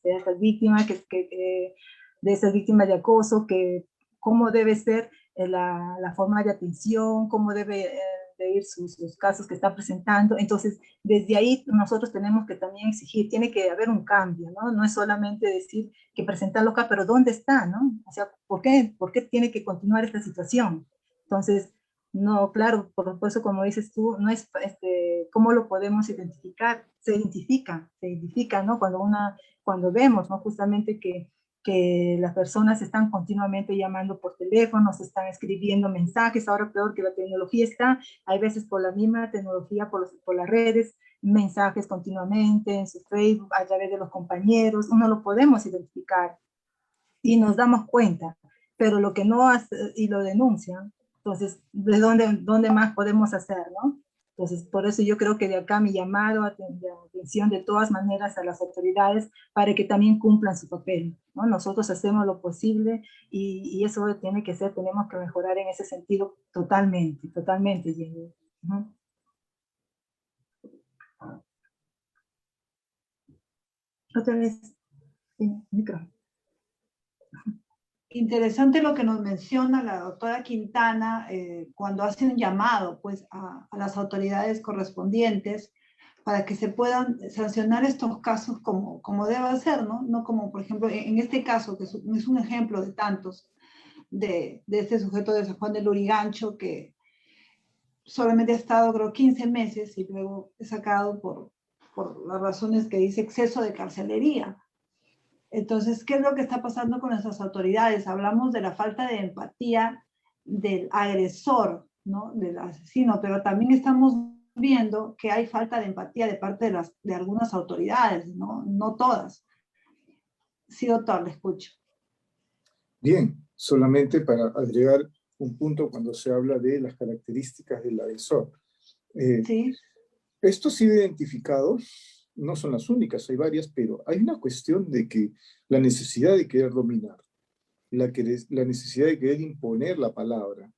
esas víctimas, de esas víctimas de acoso, que cómo debe ser la forma de atención, cómo debe de ir sus casos que están presentando. Entonces, desde ahí nosotros tenemos que también exigir, tiene que haber un cambio, ¿no? No es solamente decir que presentarlo acá, pero ¿dónde está, no? O sea, ¿por qué tiene que continuar esta situación? Entonces, no, claro, por eso como dices tú, no es, ¿cómo lo podemos identificar? Se identifica, ¿no? Cuando vemos, ¿no? Justamente que las personas están continuamente llamando por teléfono, se están escribiendo mensajes, ahora peor que la tecnología está, hay veces por la misma tecnología, por las redes, mensajes continuamente en su Facebook, a través de los compañeros, uno lo podemos identificar y nos damos cuenta, pero lo que no hace y lo denuncian, entonces, ¿de dónde más podemos hacer, no? Entonces, por eso yo creo que de acá mi llamado de atención de todas maneras a las autoridades para que también cumplan su papel, ¿no? Nosotros hacemos lo posible y eso tiene que ser, tenemos que mejorar en ese sentido totalmente, Jenny. Otra vez, micro. Interesante lo que nos menciona la doctora Quintana cuando hace un llamado pues, a las autoridades correspondientes para que se puedan sancionar estos casos como debe ser, ¿no? No como, por ejemplo, en este caso, que es un ejemplo de tantos, de este sujeto de San Juan del Lurigancho, que solamente ha estado, creo, 15 meses y luego es sacado por las razones que dice exceso de carcelería. Entonces, ¿qué es lo que está pasando con nuestras autoridades? Hablamos de la falta de empatía del agresor, ¿no? Del asesino, pero también estamos viendo que hay falta de empatía de parte de algunas autoridades, ¿no? No todas. Sí, doctor, le escucho. Bien, solamente para agregar un punto cuando se habla de las características del agresor. Sí. Esto ha sido identificado no son las únicas, hay varias, pero hay una cuestión de que la necesidad de querer dominar, la necesidad de querer imponer la palabra,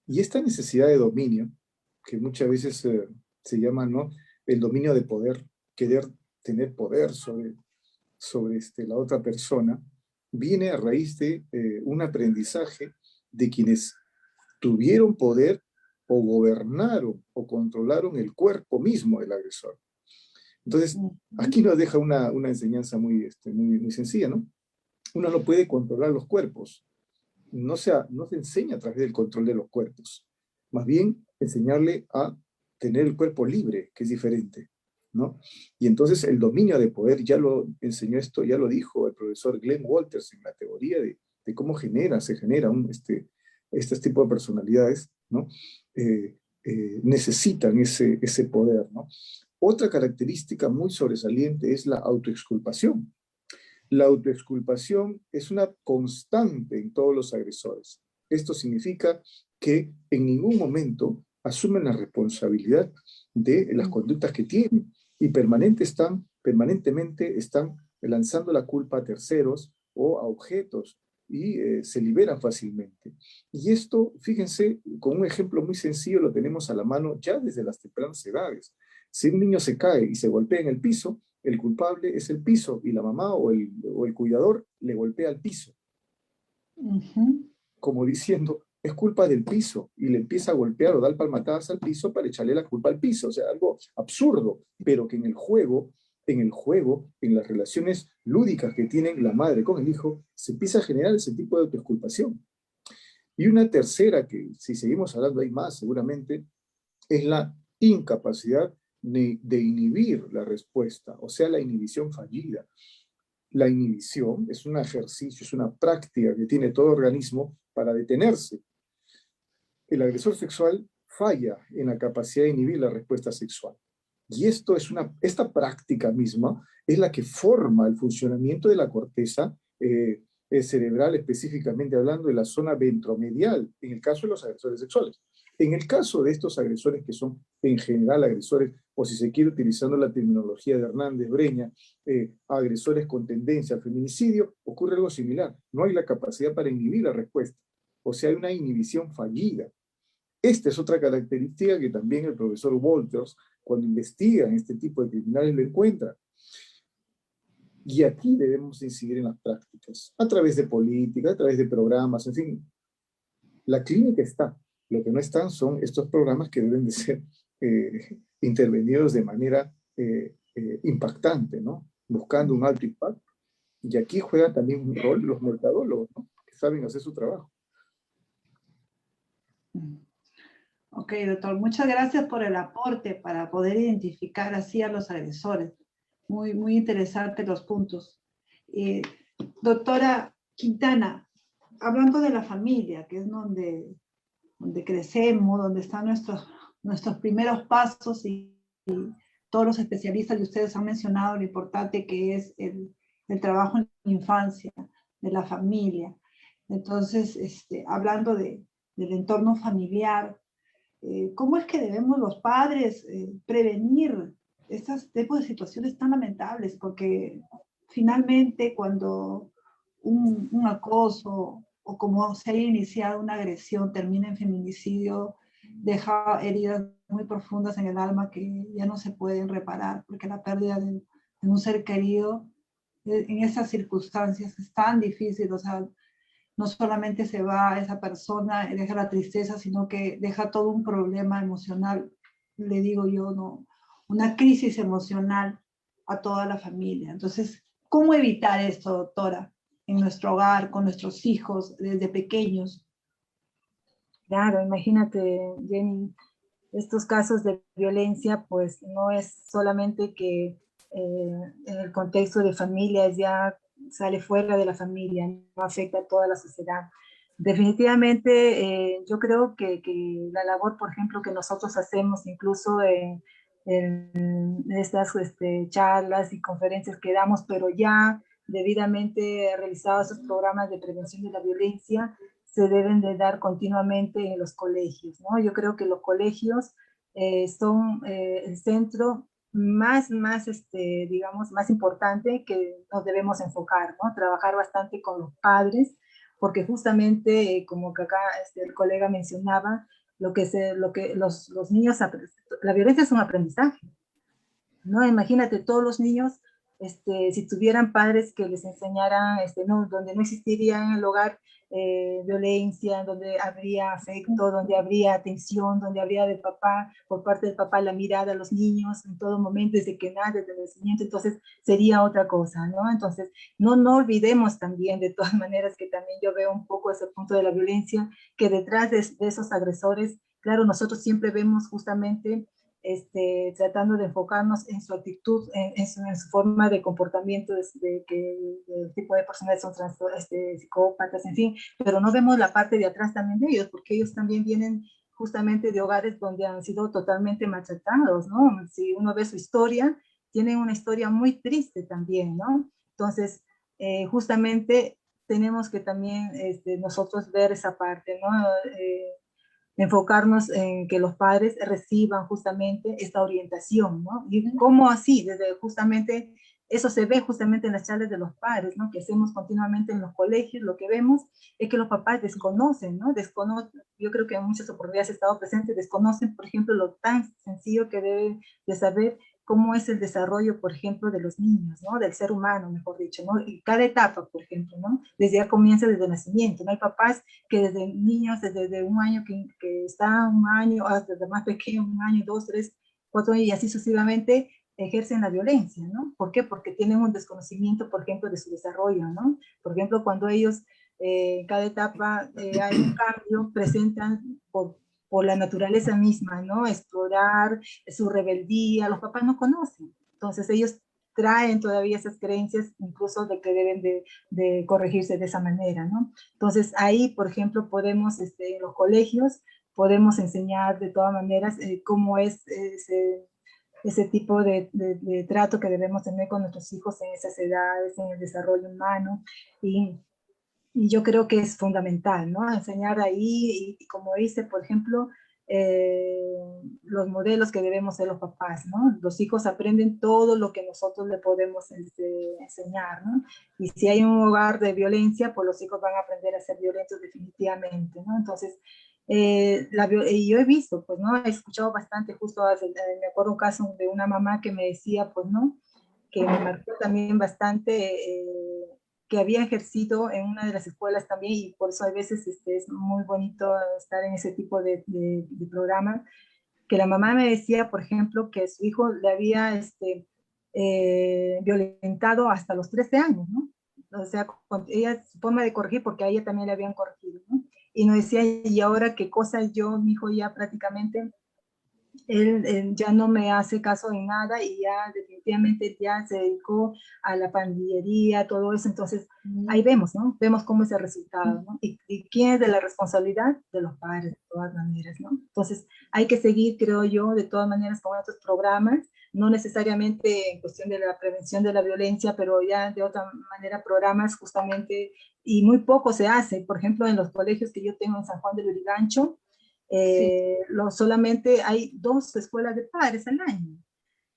y esta necesidad de dominio, que muchas veces se llama, ¿no?, el dominio de poder, querer tener poder sobre la otra persona, viene a raíz de un aprendizaje de quienes tuvieron poder o gobernaron o controlaron el cuerpo mismo del agresor. Entonces, aquí nos deja una enseñanza muy sencilla, ¿no? Uno no puede controlar los cuerpos, no se enseña a través del control de los cuerpos, más bien enseñarle a tener el cuerpo libre, que es diferente, ¿no? Y entonces el dominio de poder, ya lo enseñó esto, ya lo dijo el profesor Glenn Walters en la teoría de cómo se genera este tipo de personalidades, ¿no? Necesitan ese poder, ¿no? Otra característica muy sobresaliente es la autoexculpación. La autoexculpación es una constante en todos los agresores. Esto significa que en ningún momento asumen la responsabilidad de las conductas que tienen y permanentemente están lanzando la culpa a terceros o a objetos y se liberan fácilmente. Y esto, fíjense, con un ejemplo muy sencillo lo tenemos a la mano ya desde las tempranas edades. Si un niño se cae y se golpea en el piso, el culpable es el piso y la mamá o el cuidador le golpea al piso. Como diciendo, es culpa del piso, y le empieza a golpear o dar palmatadas al piso para echarle la culpa al piso. O sea, algo absurdo, pero que en el juego, en las relaciones lúdicas que tienen la madre con el hijo, se empieza a generar ese tipo de autoexculpación. Y una tercera, que si seguimos hablando hay más seguramente, es la incapacidad de inhibir la respuesta, o sea, la inhibición fallida. La inhibición es un ejercicio, es una práctica que tiene todo organismo para detenerse. El agresor sexual falla en la capacidad de inhibir la respuesta sexual. Y esta práctica misma es la que forma el funcionamiento de la corteza cerebral, específicamente hablando de la zona ventromedial, en el caso de los agresores sexuales. En el caso de estos agresores que son en general agresores, o si se quiere utilizando la terminología de Hernández Breña, agresores con tendencia al feminicidio, ocurre algo similar. No hay la capacidad para inhibir la respuesta. O sea, hay una inhibición fallida. Esta es otra característica que también el profesor Walters, cuando investiga en este tipo de criminales, lo encuentra. Y aquí debemos incidir en las prácticas, a través de política, a través de programas, en fin. La clínica está. Lo que no están son estos programas que deben de ser intervenidos de manera impactante, ¿no? Buscando un alto impacto. Y aquí juegan también un rol los mercadólogos, ¿no?, que saben hacer su trabajo. Ok, doctor, muchas gracias por el aporte para poder identificar así a los agresores. Muy, muy interesante los puntos. Doctora Quintana, hablando de la familia, que es donde crecemos, donde están nuestros primeros pasos y todos los especialistas y ustedes han mencionado lo importante que es el trabajo en la infancia, de la familia. Entonces, hablando del entorno familiar, ¿cómo es que debemos los padres prevenir estos tipos de situaciones tan lamentables? Porque finalmente cuando un acoso o como se haya iniciado una agresión termina en feminicidio, deja heridas muy profundas en el alma que ya no se pueden reparar, porque la pérdida de un ser querido en esas circunstancias es tan difícil. O sea, no solamente se va esa persona y deja la tristeza, sino que deja todo un problema emocional, le digo yo, ¿no?, una crisis emocional a toda la familia. Entonces, ¿cómo evitar esto, doctora, en nuestro hogar, con nuestros hijos, desde pequeños? Claro, imagínate, Jenny, estos casos de violencia, pues no es solamente que en el contexto de familias ya sale fuera de la familia, no afecta a toda la sociedad. Definitivamente, yo creo que la labor, por ejemplo, que nosotros hacemos incluso en estas charlas y conferencias que damos, pero ya debidamente realizados esos programas de prevención de la violencia, se deben de dar continuamente en los colegios, ¿no? Yo creo que los colegios son el centro más digamos, más importante que nos debemos enfocar, ¿no? Trabajar bastante con los padres, porque justamente, como que acá el colega mencionaba, lo que los niños, la violencia es un aprendizaje, ¿no? Imagínate todos los niños, si tuvieran padres que les enseñaran, no, donde no existiría en el hogar violencia, donde habría afecto, donde habría atención, donde habría de papá, por parte del papá, la mirada a los niños en todo momento, desde que nada, desde el nacimiento, entonces sería otra cosa, ¿no? Entonces, no olvidemos también, de todas maneras, que también yo veo un poco ese punto de la violencia, que detrás de esos agresores, claro, nosotros siempre vemos justamente tratando de enfocarnos en su actitud, en su forma de comportamiento, del tipo de personas son psicópatas, en fin, pero no vemos la parte de atrás también de ellos, porque ellos también vienen justamente de hogares donde han sido totalmente maltratados, ¿no? Si uno ve su historia, tienen una historia muy triste también, ¿no? Entonces, justamente tenemos que también nosotros ver esa parte, ¿no? Enfocarnos en que los padres reciban justamente esta orientación, ¿no? Y cómo así, desde justamente, eso se ve justamente en las charlas de los padres, ¿no? Que hacemos continuamente en los colegios, lo que vemos es que los papás desconocen, ¿no? Yo creo que en muchas oportunidades he estado presente, desconocen, por ejemplo, lo tan sencillo que deben de saber cómo es el desarrollo, por ejemplo, de los niños, ¿no? Del ser humano, mejor dicho, ¿no? Y cada etapa, por ejemplo, ¿no? Desde ya comienza desde el nacimiento, ¿no? Hay papás que desde niños, desde un año que está un año, hasta desde más pequeño, 1 año, 2, 3, 4 años, y así sucesivamente, ejercen la violencia, ¿no? ¿Por qué? Porque tienen un desconocimiento, por ejemplo, de su desarrollo, ¿no? Por ejemplo, cuando ellos, en cada etapa hay un cambio, presentan por la naturaleza misma, ¿no? Explorar su rebeldía, los papás no conocen. Entonces ellos traen todavía esas creencias, incluso de que deben de corregirse de esa manera, ¿no? Entonces ahí, por ejemplo, podemos, en los colegios, podemos enseñar de todas maneras cómo es ese tipo de trato que debemos tener con nuestros hijos en esas edades, en el desarrollo humano, y yo creo que es fundamental, ¿no? Enseñar ahí, y como dice, por ejemplo, los modelos que debemos ser los papás, ¿no? Los hijos aprenden todo lo que nosotros le podemos enseñar, ¿no? Y si hay un hogar de violencia, pues los hijos van a aprender a ser violentos definitivamente, ¿no? Entonces, y yo he visto, pues, ¿no? He escuchado bastante, justo me acuerdo un caso de una mamá que me decía, pues, ¿no? Que me marcó también bastante, que había ejercido en una de las escuelas también, y por eso a veces es muy bonito estar en ese tipo de programas, que la mamá me decía, por ejemplo, que su hijo le había violentado hasta los 13 años, ¿no? O sea, ella, su forma de corregir, porque a ella también le habían corregido, ¿no? Y nos decía, y ahora qué cosa, mi hijo ya prácticamente él ya no me hace caso en nada, y ya definitivamente ya se dedicó a la pandillería, todo eso. Entonces ahí vemos, ¿no? Vemos cómo es el resultado, ¿no? Y quién es de la responsabilidad de los padres, de todas maneras, ¿no? Entonces hay que seguir, creo yo, de todas maneras con estos programas, no necesariamente en cuestión de la prevención de la violencia, pero ya de otra manera programas justamente, y muy poco se hace. Por ejemplo, en los colegios que yo tengo en San Juan de Lurigancho, solamente hay 2 escuelas de padres al año,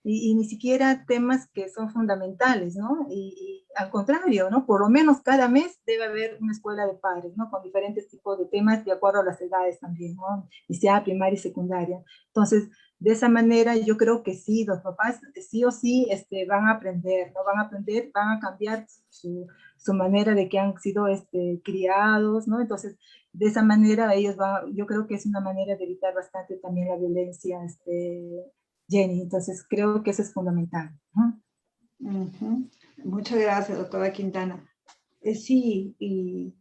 y ni siquiera temas que son fundamentales, ¿no? Y al contrario, ¿no? Por lo menos cada mes debe haber una escuela de padres, ¿no? Con diferentes tipos de temas de acuerdo a las edades también, ¿no? Y sea primaria y secundaria. Entonces, de esa manera yo creo que sí, los papás sí o sí van a aprender, ¿no? Van a aprender, van a cambiar su manera de que han sido criados, ¿no? Entonces, de esa manera ellos yo creo que es una manera de evitar bastante también la violencia, Jenny. Entonces creo que eso es fundamental. Muchas gracias, doctora Quintana. Sí, y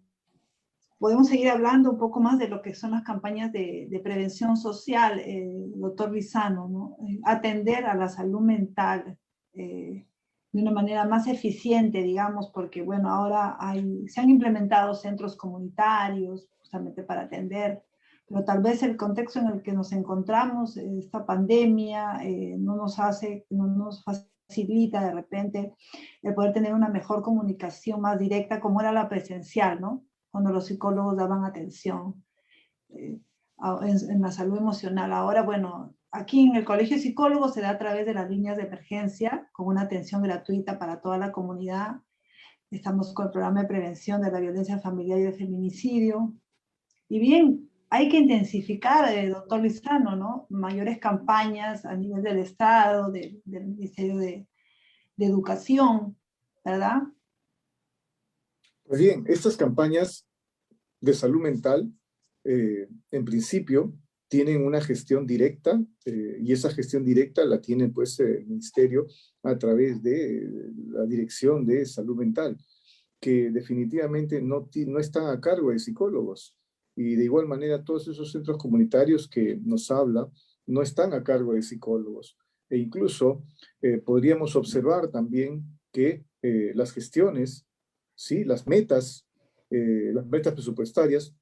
podemos seguir hablando un poco más de lo que son las campañas de prevención social, doctor Lizano, ¿no? Atender a la salud mental de una manera más eficiente, digamos, porque, bueno, ahora se han implementado centros comunitarios justamente para atender, pero tal vez el contexto en el que nos encontramos, esta pandemia, no nos facilita de repente el poder tener una mejor comunicación más directa como era la presencial, ¿no? Cuando los psicólogos daban atención en la salud emocional. Ahora, bueno, aquí en el Colegio de Psicólogos se da a través de las líneas de emergencia, con una atención gratuita para toda la comunidad. Estamos con el programa de prevención de la violencia familiar y de feminicidio. Y bien, hay que intensificar, doctor Lizano, ¿no? Mayores campañas a nivel del Estado, del Ministerio de Educación, ¿verdad? Pues bien, estas campañas de salud mental, en principio, tienen una gestión directa, y esa gestión directa la tiene pues el Ministerio a través de la Dirección de Salud Mental, que definitivamente no están a cargo de psicólogos. Y de igual manera todos esos centros comunitarios que nos habla no están a cargo de psicólogos. E incluso podríamos observar también que las gestiones, ¿sí? Las metas presupuestarias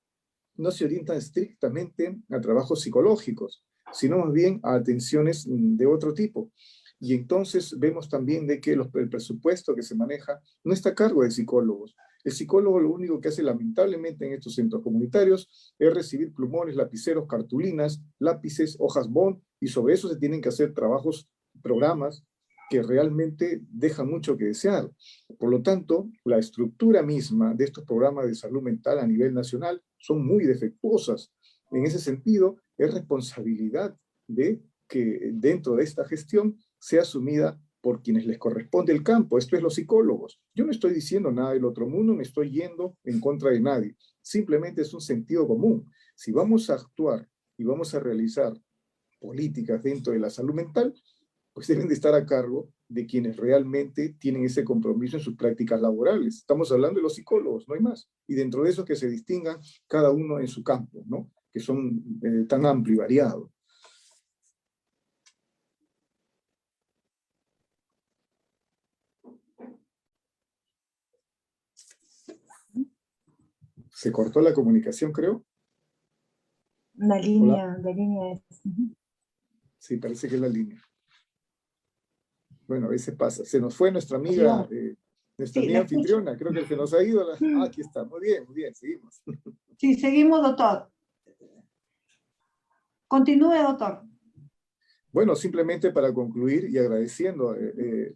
no se orientan estrictamente a trabajos psicológicos, sino más bien a atenciones de otro tipo. Y entonces vemos también de que el presupuesto que se maneja no está a cargo de psicólogos. El psicólogo lo único que hace lamentablemente en estos centros comunitarios es recibir plumones, lapiceros, cartulinas, lápices, hojas bond, y sobre eso se tienen que hacer trabajos, programas que realmente dejan mucho que desear. Por lo tanto, la estructura misma de estos programas de salud mental a nivel nacional son muy defectuosas. En ese sentido, es responsabilidad de que dentro de esta gestión sea asumida por quienes les corresponde el campo, esto es los psicólogos. Yo no estoy diciendo nada del otro mundo, me estoy yendo en contra de nadie. Simplemente es un sentido común. Si vamos a actuar y vamos a realizar políticas dentro de la salud mental, pues deben de estar a cargo de quienes realmente tienen ese compromiso en sus prácticas laborales. Estamos hablando de los psicólogos, no hay más. Y dentro de eso que se distingan cada uno en su campo, ¿no? Que son tan amplio y variado. Se cortó la comunicación, creo. La línea es... Sí, parece que es la línea. Bueno, a veces pasa. Se nos fue nuestra amiga, amiga anfitriona. Creo que se nos ha ido. Aquí está. Muy bien, seguimos. Sí, seguimos, doctor. Continúe, doctor. Bueno, simplemente para concluir y agradeciendo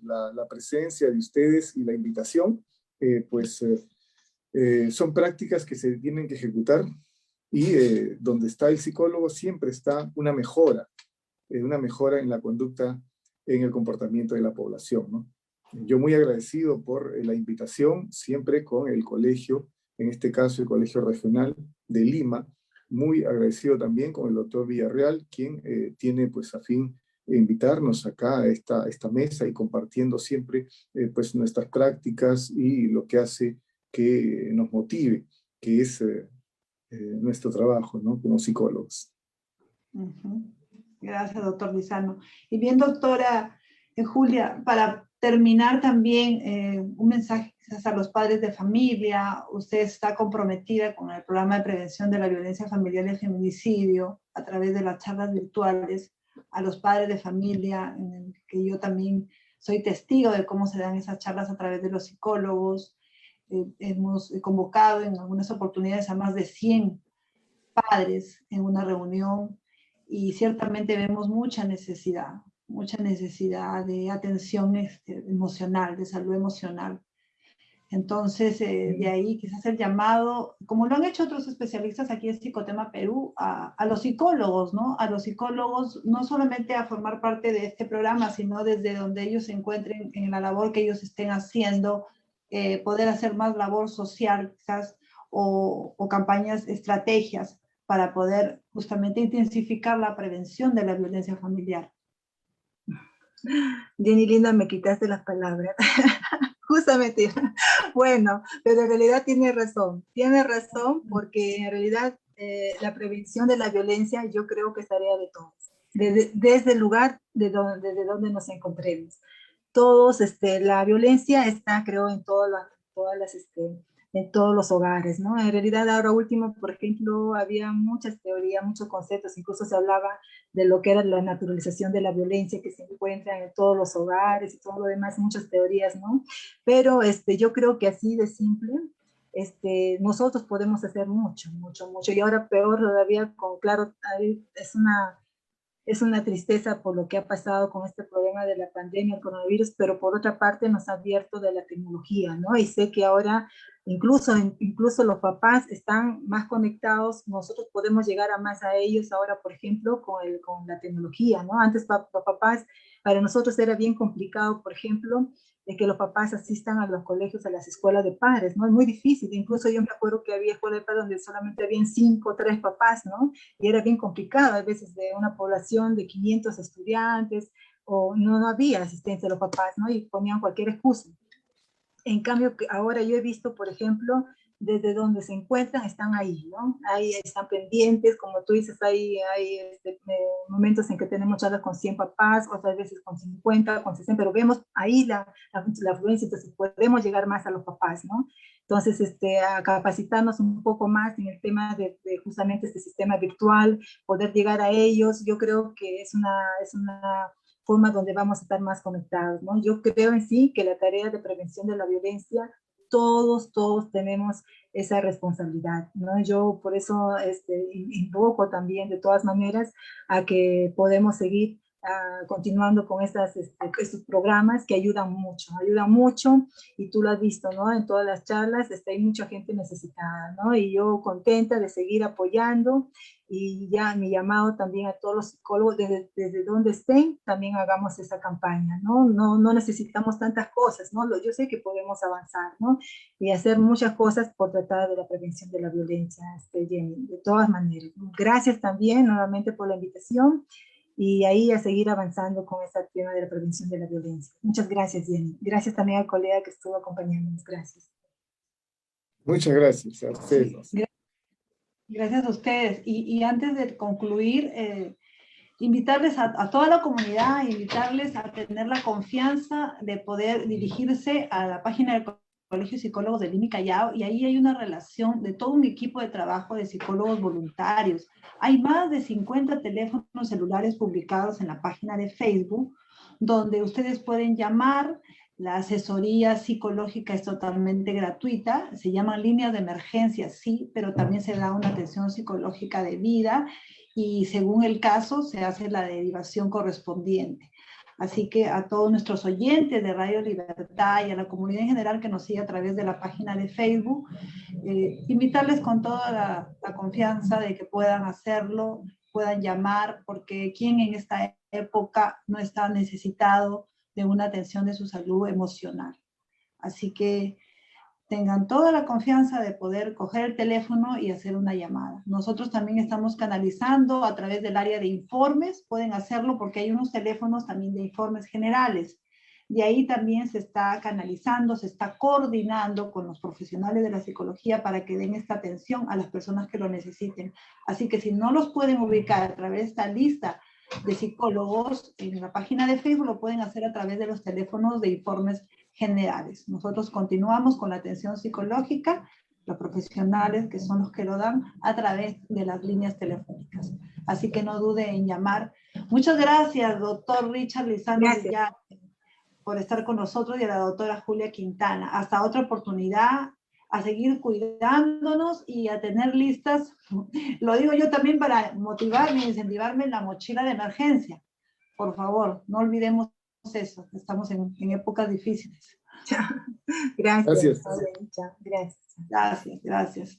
la presencia de ustedes y la invitación, son prácticas que se tienen que ejecutar y donde está el psicólogo siempre está una mejora en la conducta, en el comportamiento de la población, ¿no? Yo muy agradecido por la invitación, siempre con el colegio, en este caso el Colegio Regional de Lima, muy agradecido también con el doctor Villarreal, quien tiene pues a fin de invitarnos acá a esta mesa y compartiendo siempre pues nuestras prácticas y lo que hace que nos motive, que es nuestro trabajo, ¿no? Como psicólogos. Gracias, doctor Lizano. Y bien, doctora Julia, para terminar también un mensaje quizás a los padres de familia. Usted está comprometida con el programa de prevención de la violencia familiar y el feminicidio a través de las charlas virtuales a los padres de familia, en el que yo también soy testigo de cómo se dan esas charlas a través de los psicólogos. Hemos convocado en algunas oportunidades a más de 100 padres en una reunión y ciertamente vemos mucha necesidad de atención emocional, de salud emocional. Entonces, de ahí quizás el llamado, como lo han hecho otros especialistas aquí en Psicotema Perú, a los psicólogos, ¿no? A los psicólogos, no solamente a formar parte de este programa, sino desde donde ellos se encuentren en la labor que ellos estén haciendo, poder hacer más labor social, quizás, o campañas, estrategias para poder justamente intensificar la prevención de la violencia familiar. Jenny Linda, me quitaste las palabras. Justamente, bueno, pero en realidad tiene razón porque en realidad la prevención de la violencia yo creo que es tarea de todos, desde el lugar desde donde nos encontremos. Todos, la violencia está, creo, en en todos los hogares, ¿no? En realidad, ahora último, por ejemplo, había muchas teorías, muchos conceptos, incluso se hablaba de lo que era la naturalización de la violencia que se encuentra en todos los hogares y todo lo demás, muchas teorías, ¿no? Pero yo creo que así de simple, nosotros podemos hacer mucho, y ahora peor todavía, claro, es es una tristeza por lo que ha pasado con este problema de la pandemia, el coronavirus, pero por otra parte nos ha abierto de la tecnología, ¿no? Y sé que ahora incluso los papás están más conectados, nosotros podemos llegar a más a ellos ahora, por ejemplo, con la tecnología, ¿no? Antes los papás, para nosotros era bien complicado, por ejemplo, de que los papás asistan a los colegios, a las escuelas de padres, ¿no? Es muy difícil, incluso yo me acuerdo que había escuelas de padres donde solamente habían 5 o 3 papás, ¿no? Y era bien complicado, a veces de una población de 500 estudiantes, o no había asistencia de los papás, ¿no? Y ponían cualquier excusa. En cambio, ahora yo he visto, por ejemplo, desde donde se encuentran, están ahí, ¿no? Ahí están pendientes, como tú dices, hay momentos en que tenemos charlas con 100 papás, otras veces con 50, con 60, pero vemos ahí la afluencia, entonces podemos llegar más a los papás, ¿no? Entonces, a capacitarnos un poco más en el tema de justamente este sistema virtual, poder llegar a ellos, yo creo que es una forma donde vamos a estar más conectados, ¿no? Yo creo en sí que la tarea de prevención de la violencia, todos tenemos esa responsabilidad, ¿no? Yo por eso invoco también de todas maneras a que podemos seguir continuando con estos programas que ayudan mucho, y tú lo has visto, ¿no? En todas las charlas hay mucha gente necesitada, ¿no? Y yo contenta de seguir apoyando, y ya mi llamado también a todos los psicólogos, desde donde estén, también hagamos esa campaña, ¿no? No necesitamos tantas cosas, ¿no? Yo sé que podemos avanzar, ¿no? Y hacer muchas cosas por tratar de la prevención de la violencia, Jenny, de todas maneras. Gracias también nuevamente por la invitación, y ahí a seguir avanzando con este tema de la prevención de la violencia. Muchas gracias, Jenny. Gracias también al colega que estuvo acompañándonos. Gracias. Muchas gracias a ustedes. Gracias a ustedes. Y antes de concluir, invitarles a toda la comunidad, invitarles a tener la confianza de poder dirigirse a la página del Colegio de Psicólogos de Lima y Callao, y ahí hay una relación de todo un equipo de trabajo de psicólogos voluntarios. Hay más de 50 teléfonos celulares publicados en la página de Facebook, donde ustedes pueden llamar. La asesoría psicológica es totalmente gratuita, se llaman líneas de emergencia, sí, pero también se da una atención psicológica de vida, y según el caso se hace la derivación correspondiente. Así que a todos nuestros oyentes de Radio Libertad y a la comunidad en general que nos sigue a través de la página de Facebook, invitarles con toda la confianza de que puedan hacerlo, puedan llamar, porque ¿quién en esta época no está necesitado de una atención de su salud emocional? Así que tengan toda la confianza de poder coger el teléfono y hacer una llamada. Nosotros también estamos canalizando a través del área de informes, pueden hacerlo porque hay unos teléfonos también de informes generales. De ahí también se está canalizando, se está coordinando con los profesionales de la psicología para que den esta atención a las personas que lo necesiten. Así que si no los pueden ubicar a través de esta lista de psicólogos en la página de Facebook, lo pueden hacer a través de los teléfonos de informes generales. Nosotros continuamos con la atención psicológica, los profesionales que son los que lo dan a través de las líneas telefónicas. Así que no dude en llamar. Muchas gracias, doctor Richard Lizano Villar, por estar con nosotros, y a la doctora Julia Quintana. Hasta otra oportunidad, a seguir cuidándonos y a tener listas, lo digo yo también para motivarme e incentivarme, en la mochila de emergencia. Por favor, no olvidemos eso, estamos en épocas difíciles. Gracias. Gracias. Gracias. Gracias, gracias.